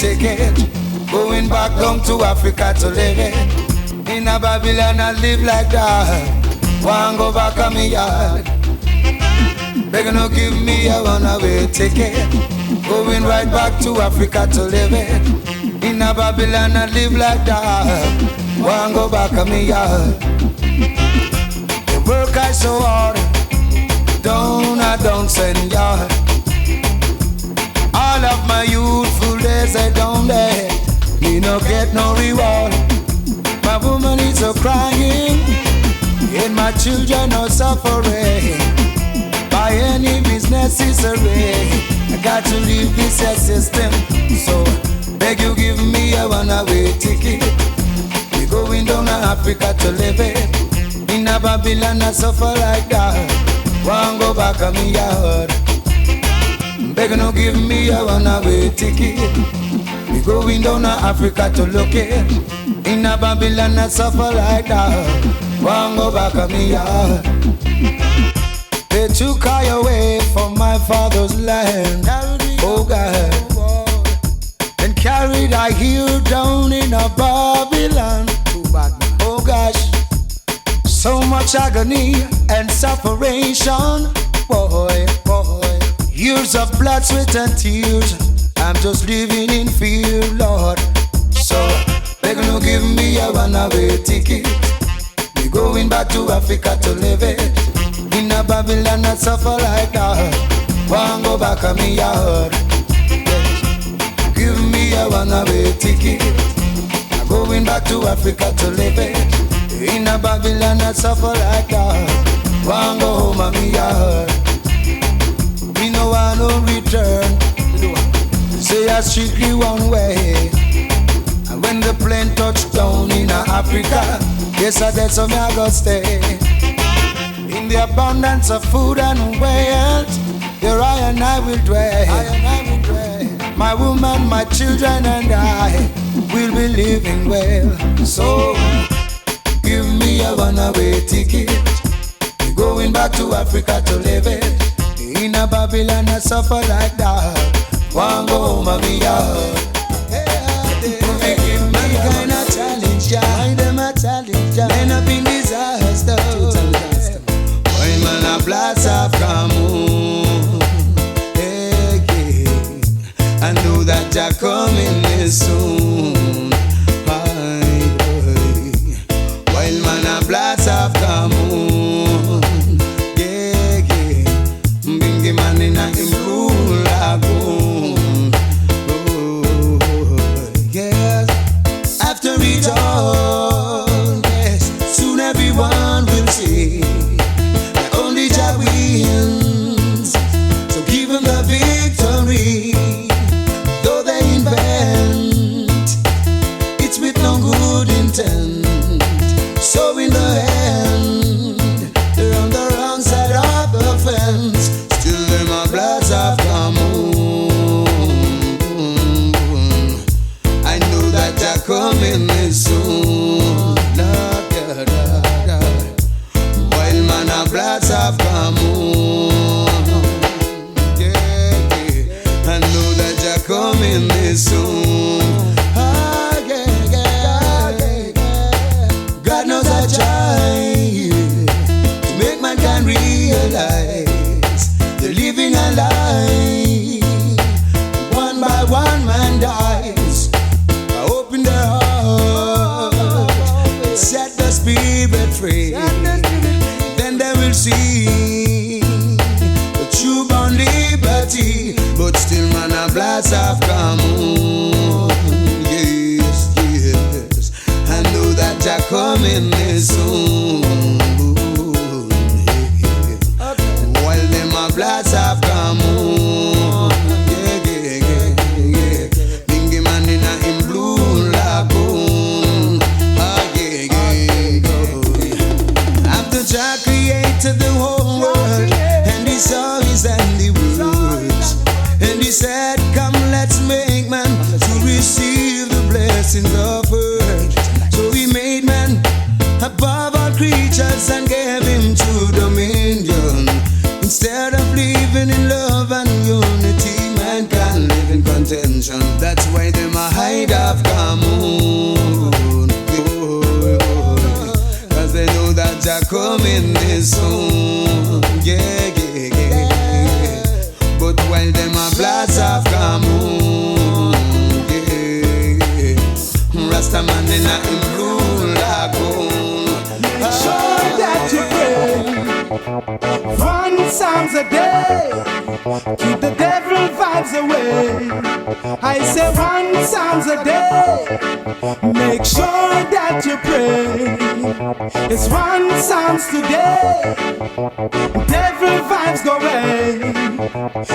ticket. Going back down to Africa to live it. In a Babylon I live like that. Want go back on me yard. Begging no give me a one-way ticket. Going right back to Africa to live it. In a Babylon I live like that. Want go back on me yard. The work I so hard. I don't send yard. All of my youthful days I don't let. Me no get no reward. My woman is so crying, and my children are suffering. By any business is a ray. I got to leave this system. So beg you give me a one-way ticket. We going down to Africa to live it. In a Babylon I suffer like that. Want go back on me yard. Beg no give me a one-way ticket. We going down to Africa to look it. In a Babylon I suffer like that. Want go back on me yard. They took I away from my father's land. Oh God. And carried I here down in a Babylon. Oh gosh. So much agony and sufferation. Boy. Years of blood, sweat and tears. I'm just living in fear, Lord. So beg no give me a one-way ticket. We going back to Africa to live it. In a Babylon I suffer like that. Want go back on me yard. Give me a one-way ticket. I'm going back to Africa to live it. In a Babylon I suffer like that. Want go home on me yard. Me no want no return. Say I strictly one way. And when the plane touch down in Africa, yes I that's how me I go stay. In the abundance of food and wealth, there I and I will dwell. My woman, my children and I will be living well. So give me a one-way ticket. We're going back to Africa to live it. In a Babylon I suffer like that. Want go home on me yard. Give me kind of challenge, yeah. Them a challenge, yeah. End up in disaster. When man a blast off come on. I know that you're coming soon. While man a blast off come on. Bring the man in a blue lagoon. Yes. After it all, yes, soon everyone will see that only Jah wins. So give him the victory. Though they invent, it's with no good intent. So in the end, they're on the wrong side of the fence. Still them my bloods have come on. I know that you're coming soon. While man our bloods have come on. I know that you're coming soon. God knows I try to make mankind realize they're living a lie. One by one man dies. I open their heart, set the spirit free. Then they will see the true born liberty. But still man a blast have come on. Yes. I know that you're coming soon. While them a blast have come on. Bingy man in a him blue lagoon. After Jah created the whole world, and he saw his handiworks, and he said, come let's make man to receive the blessings of earth. So he made man above all creatures and gave him true dominion. Instead of living in love and unity, man can live in contention. That's why them are coming this soon. Yeah, yeah, yeah. But while them a blast off come on, yeah. Rasta man in a blue lagoon. Make sure that you pray 1 Psalms a day. Keep the devil vibes away. I say 1 Psalms a day. Make sure that you pray. It's 1 Psalms today. Devil vibes go away.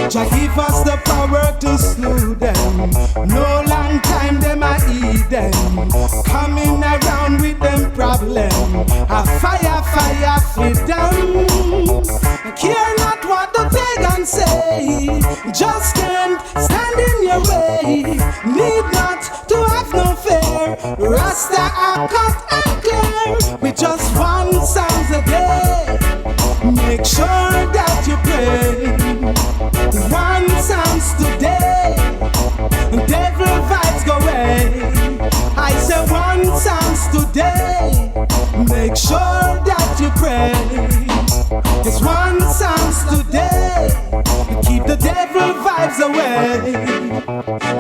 Jah give us the power to slew them. No long time them a eat them. Coming around with them problem. A fire, fire fit them. Care not what the pagans say. Just can't stand in your way. Need not to have no fear. Rasta are cut and clear. With just 1 Psalms a day. Make sure that you pray 1 Psalms today. Devil vibes go away. I say 1 Psalms today. Make sure that you pray. It's 1 Psalms today. Keep the devil vibes away.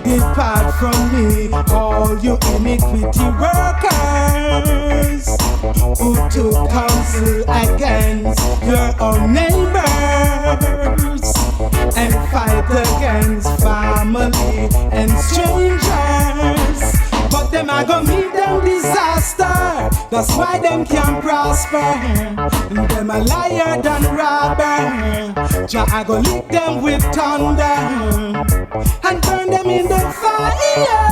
Depart from me, all you iniquity workers who took counsel against your own neighbors and fight against family and strangers. But them I go meet them disaster. That's why them can't prosper. And them a liar than robber. Jah I go lick them with thunder and burn them in the fire.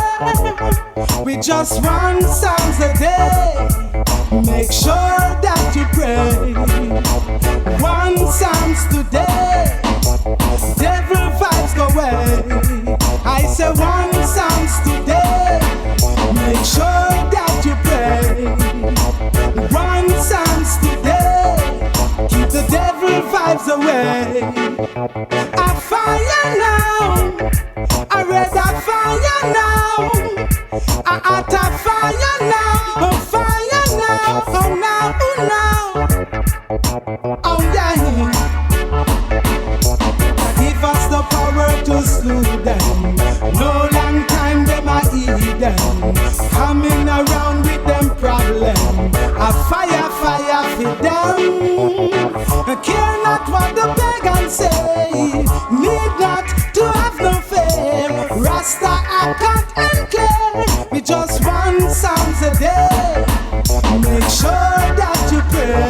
With just 1 Psalms a day. Make sure that you pray 1 Psalms today. Devil vibes go away. I say 1 Psalms today. Make sure that you pray 1 Psalms today. Keep the devil vibes away. A fire now. I read a fire now. I at a fire now. A fire now. Oh now, oh now. Oh yeah. Give us the power to slew them. No long time them a eat them. Coming around with them problem. A fire, fire for them. Care not what the pagans say. Need not to have no fear. Rasta are cut and clear. With just 1 Psalms a day. Make sure that you pray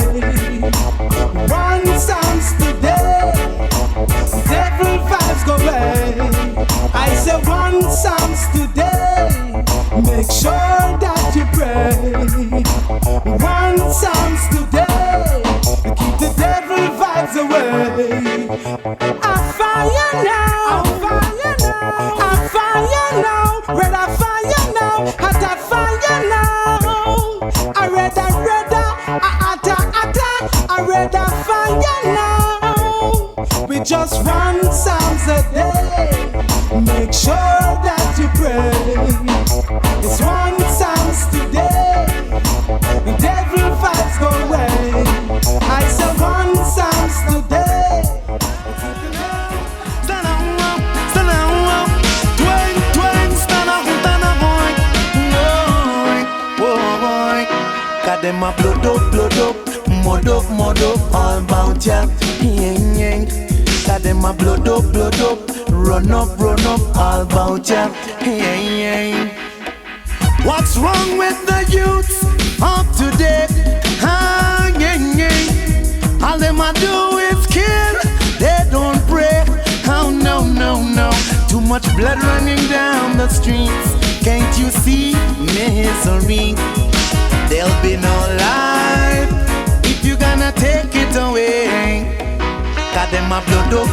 1 Psalms today. Devil vibes go away. I say 1 Psalms today. Make sure that you pray 1 Psalms today. Keep the devil vibes away. A fire now. A fire now. A fire now. Red a fire now. Hot a fire now. A red a hot a red a fire now. With just 1 Psalms a day. Make sure that you pray. It's 1 Psalms today. The devil vibes go away. I say 1 Psalms today. Stand up, twang, stand up, boy. Boy. Got them a blood up, mud up, all bout ya. Yang. Got them a blood up, run up, all bout ya. Yang. What's wrong with the youths of today? Yang. All them a do is kill, they don't pray. Oh no. Too much blood running down the streets. Can't you see misery? There'll be no life if you gonna take it away. Got them a blood up,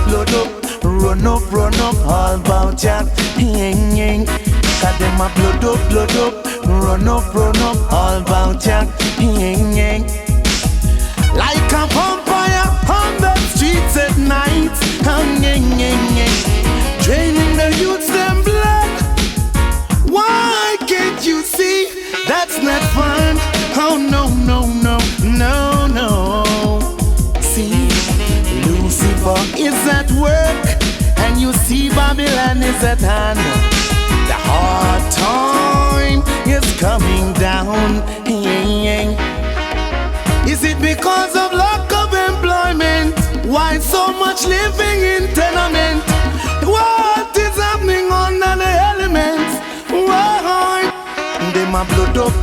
run up, all bout ya. Yang. Got them a blood up, run up, all bout ya. Yang. Like a vampire on the streets at night. Draining the youths them blood. Why can't you see that's not fun? Oh no. you see Babylon is at hand, the hard time is coming down. Is it because of lack of employment? Why so much living in tenement? What is happening under the elements? Why? Them a blood up,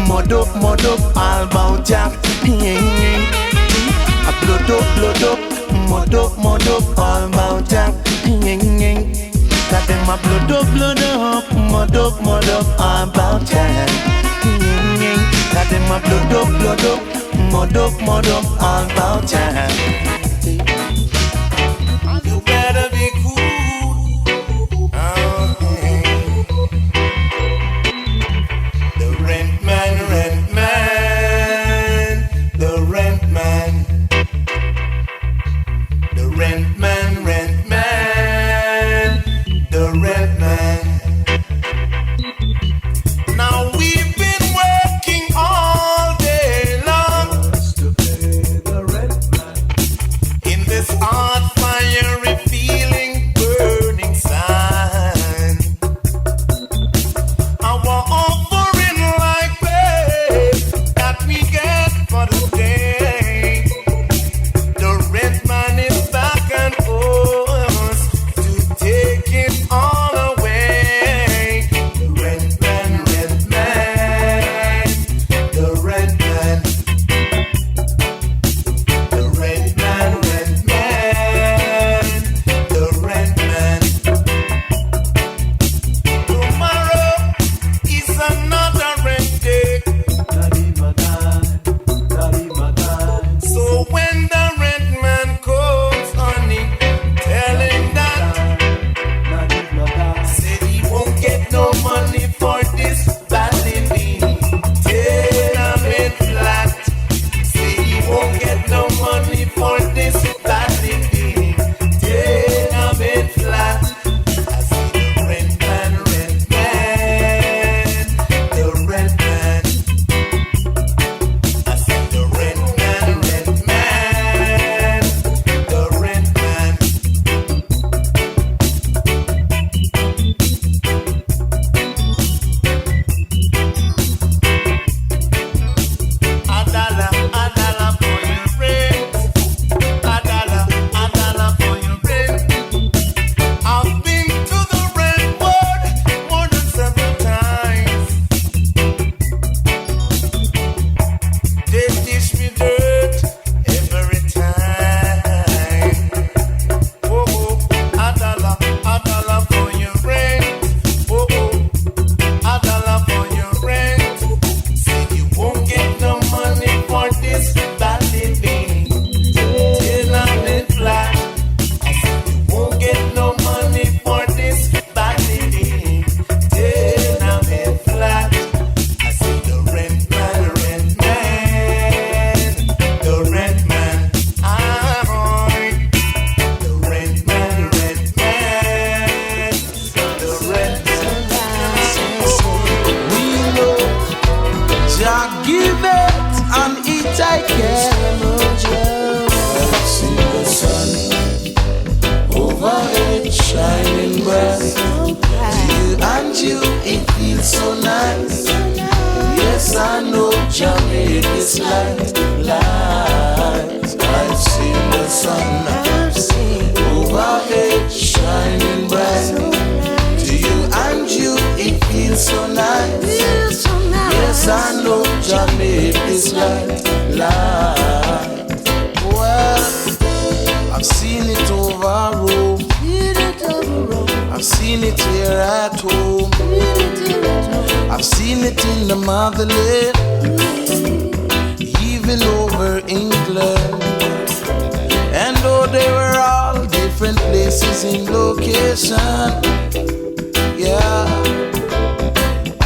mud up, all about ya. A blood up, mud up, all about ya. Got them a blood up, mud up, all about ya. Got them a blood up, mud up, all about ya. You better be cool. The rent man, the rent man, the rent man, the rent man. Now we've been working all day long to pay the rent man in this hard, fiery feeling, burning sun. Our offering like pay that we get for the day. The rent man is back and forth to take it all away. The rent man, the rent man, the rent man, the rent man. Tomorrow is another rent day. So when the rent man calls on him, tell him that say he won't get no money for this bad living. Tenement flat. Say he won't get no money for this bad living. Tenement flat. I see the rent man, the rent man. I see the rent man, the rent man. A dollar for your rent. A dollar for your rent. I've been to the rent board more than several times. They dish me dirt every time. Oh, a dollar for your rent. Oh, a dollar for your rent. Say you won't get no money for this bad living. Tenement flat. I said you won't get no money for this bad living. Tenement flat. I see the rent man, the rent man. The rent man, the rent We know Jah give it and it I care. I've seen the sun overhead shining bright. You and you, it feels so nice. Yes, I know Jah made this light. I've seen the sun overhead shining bright. To you and you, it feels so nice. Yes, I know Jah made this light. Well, I've seen it over Rome. I've seen it here at home. I've seen it in the motherland, even over England. And though they were all different places in location, yeah,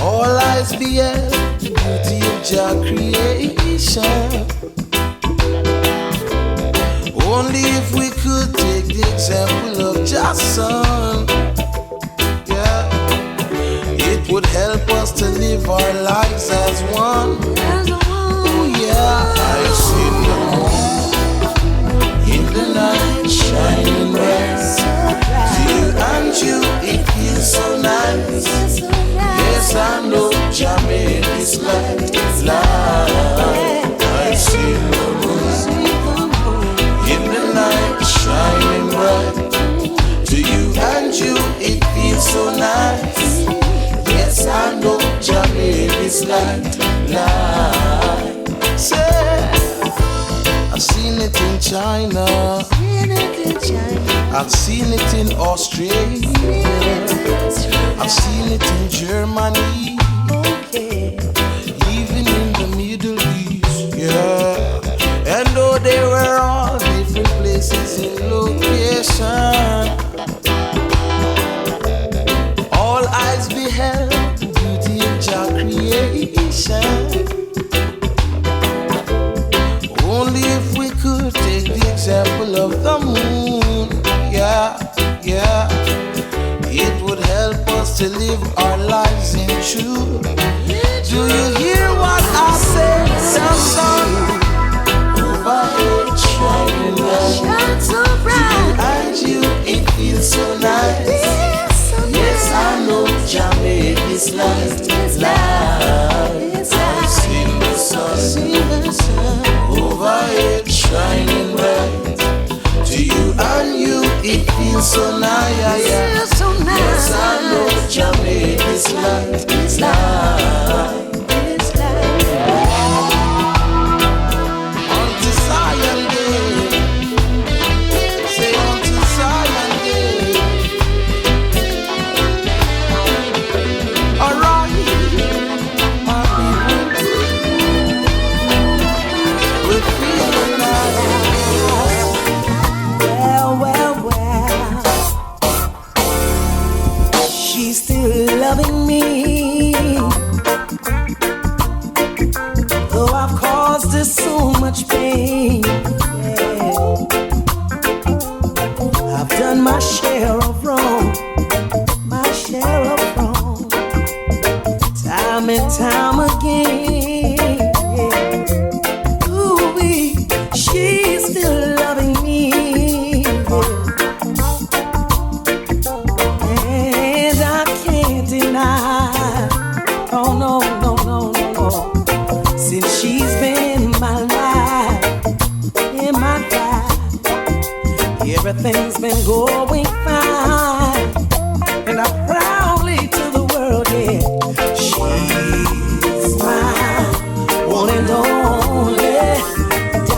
all eyes beheld the beauty of Jah creation. Only if we could take the example of Jah's son, yeah, it would help us to live our lives as one. Oh yeah, I've seen the moon in the night shining bright. China. I've seen it in Australia. I've seen it in Germany. Even in the Middle East, yeah. And though they were all different places in location, all eyes beheld the beauty of Jah creation. Only if we could take the example of the moon, yeah, yeah, it would help us to live our lives in truth. Do you hear what I say? The sun overhead shining bright, so bright. And you, it feels so nice. Yes, I know Jah made this life. I've seen the sun overhead shining bright. To you and you, it feels so nice. Yes, I know Jah made this life. Unto Zion Day, say unto Zion Day. Alright, my people, we're feeling nice. Well, she's still loving me, though I've caused her so much pain. Yeah. I've done my share of wrong, time and time again. Yeah. Ooh-wee, she's still loving me, and I can't deny. Oh no, no, no, no, no. Since she's been in my life, everything's been going fine, and I proudly to the world, yeah. She's mine, one and only.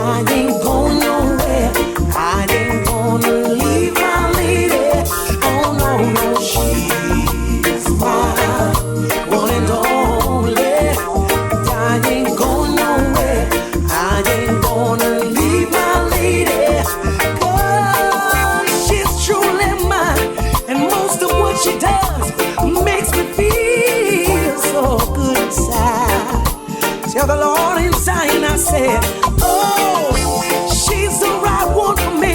I ain't going nowhere. I ain't gonna leave my lady. Oh no, no, she's mine, one and only. I ain't going nowhere. I ain't gonna leave my lady. Oh, she's truly mine, and most of what she does makes me feel so good inside. Tell the Lord inside, and I said, oh, she's the right one for me.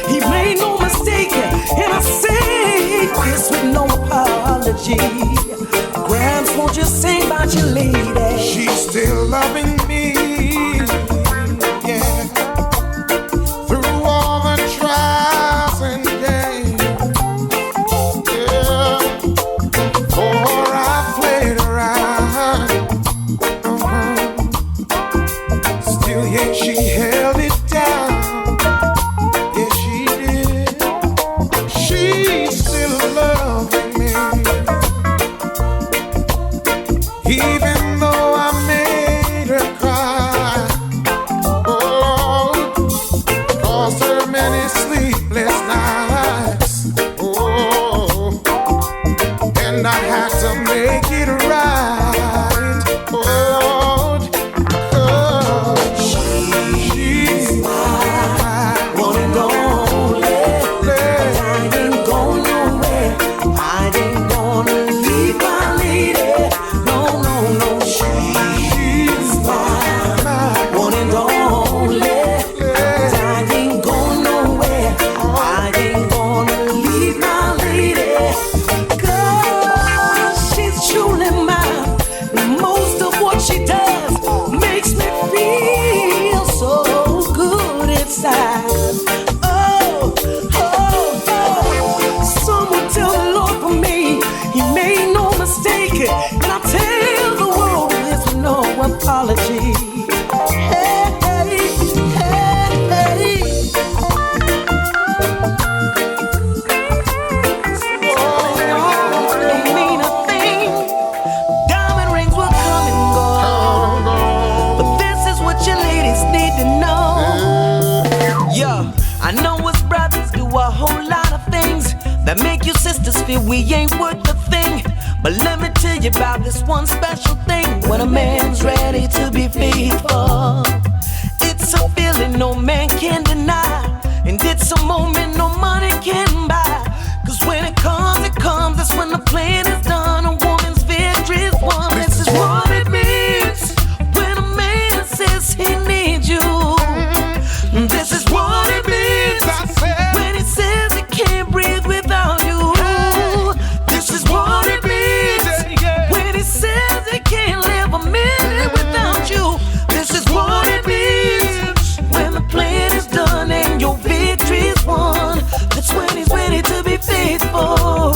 He made no mistake, and I say this with no apology. Gramps, won't you sing about your lady? She's still loving me, yeah. Through all the trials and days, yeah. For I played around, still yet she held it down. Yeah, she did. She's still loving me, even though I made her cry. Oh, caused her many sleepless nights. Oh, and I had to make it right. Oh, 'cause I know us brothers do a whole lot of things that make you sisters feel we ain't worth a thing. But let me tell you about this one special thing. When a man's ready to be faithful, it's a feeling no man can deny, and it's a moment no money can buy. Cause when it comes, that's when the plan is done. A woman's victory is won. This is what it means when a man says he needs you. This is what it means when he says he can't breathe without you. This is what it means when he says he can't live a minute without you. This is what it means when the plan is done and your victory is won. That's when he's ready to be faithful.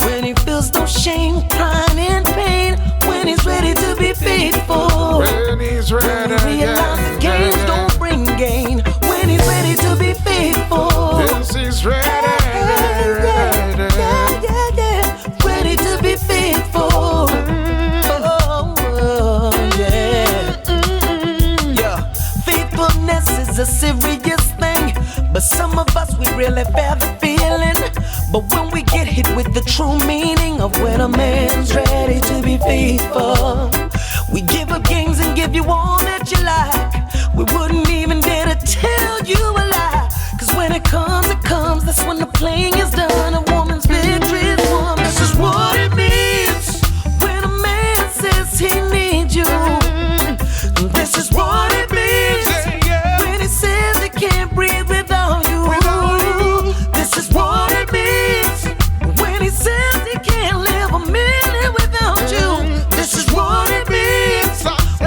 When he feels no shame, crying in pain. When he's ready to be faithful. When he's ready, when he realizes the gains don't bring gain. When he's ready to be faithful. Yes, he's ready. Ready to be faithful. Yeah. Faithfulness is a serious thing, but some of us we really feel the feeling. But when we get hit with the true meaning of when a man's ready to be faithful, we give up games and give you all that you like. We wouldn't even dare to tell you a lie. Cause when it comes, that's when the playing is done. A woman's victory is won. This is what it means when a man says he needs you. This is what it means when he says he can't breathe without you. This is what it means when he says he can't live a minute without you. This is what it means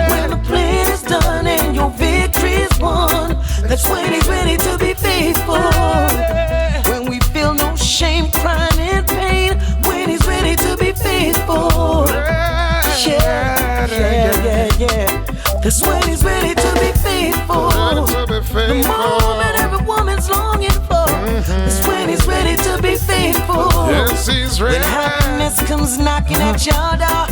when the plan is done and your victory is won. That's when he's ready to be faithful. When we feel no shame, crying in pain. When he's ready to be faithful. Yeah. That's when he's ready to be faithful. The moment every woman's longing for. That's when he's ready to be faithful. Yes, he's ready. When happiness comes knocking at your door.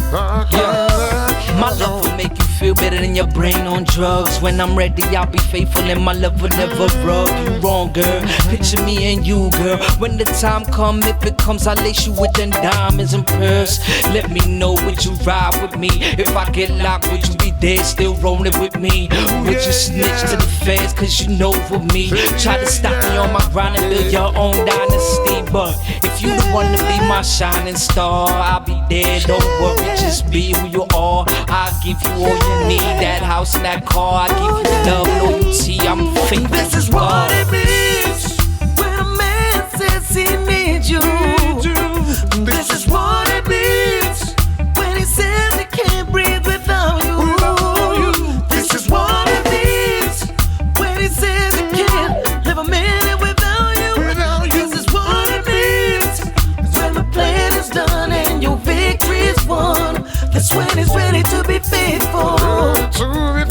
My love will make you feel better than your brain on drugs. When I'm ready, I'll be faithful and my love will never rub you wrong, girl. Picture me and you, girl. When the time comes, if it comes, I'll lace you with them diamonds and pearls. Let me know, would you ride with me? If I get locked, would you be there still rolling with me? Would you snitch to the feds, cause you know for me? Try to stop me on my grind and build your own dynasty. But if you the one to be my shining star, I'll be there, don't worry, just be who you are. I'll give you all you need, that house and that car. I'll give you love, loyalty, I'm faithful. This is what it means when a man says he needs you. This is what it means when he says he can't breathe without you. This is what it means when he says he can't live a minute without you. This is what it means when the plan is done and your victory is won. That's when he's ready to be faithful.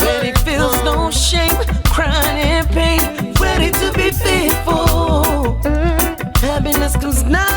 When he feels no shame, crying in pain. Ready to be faithful. Happiness comes now.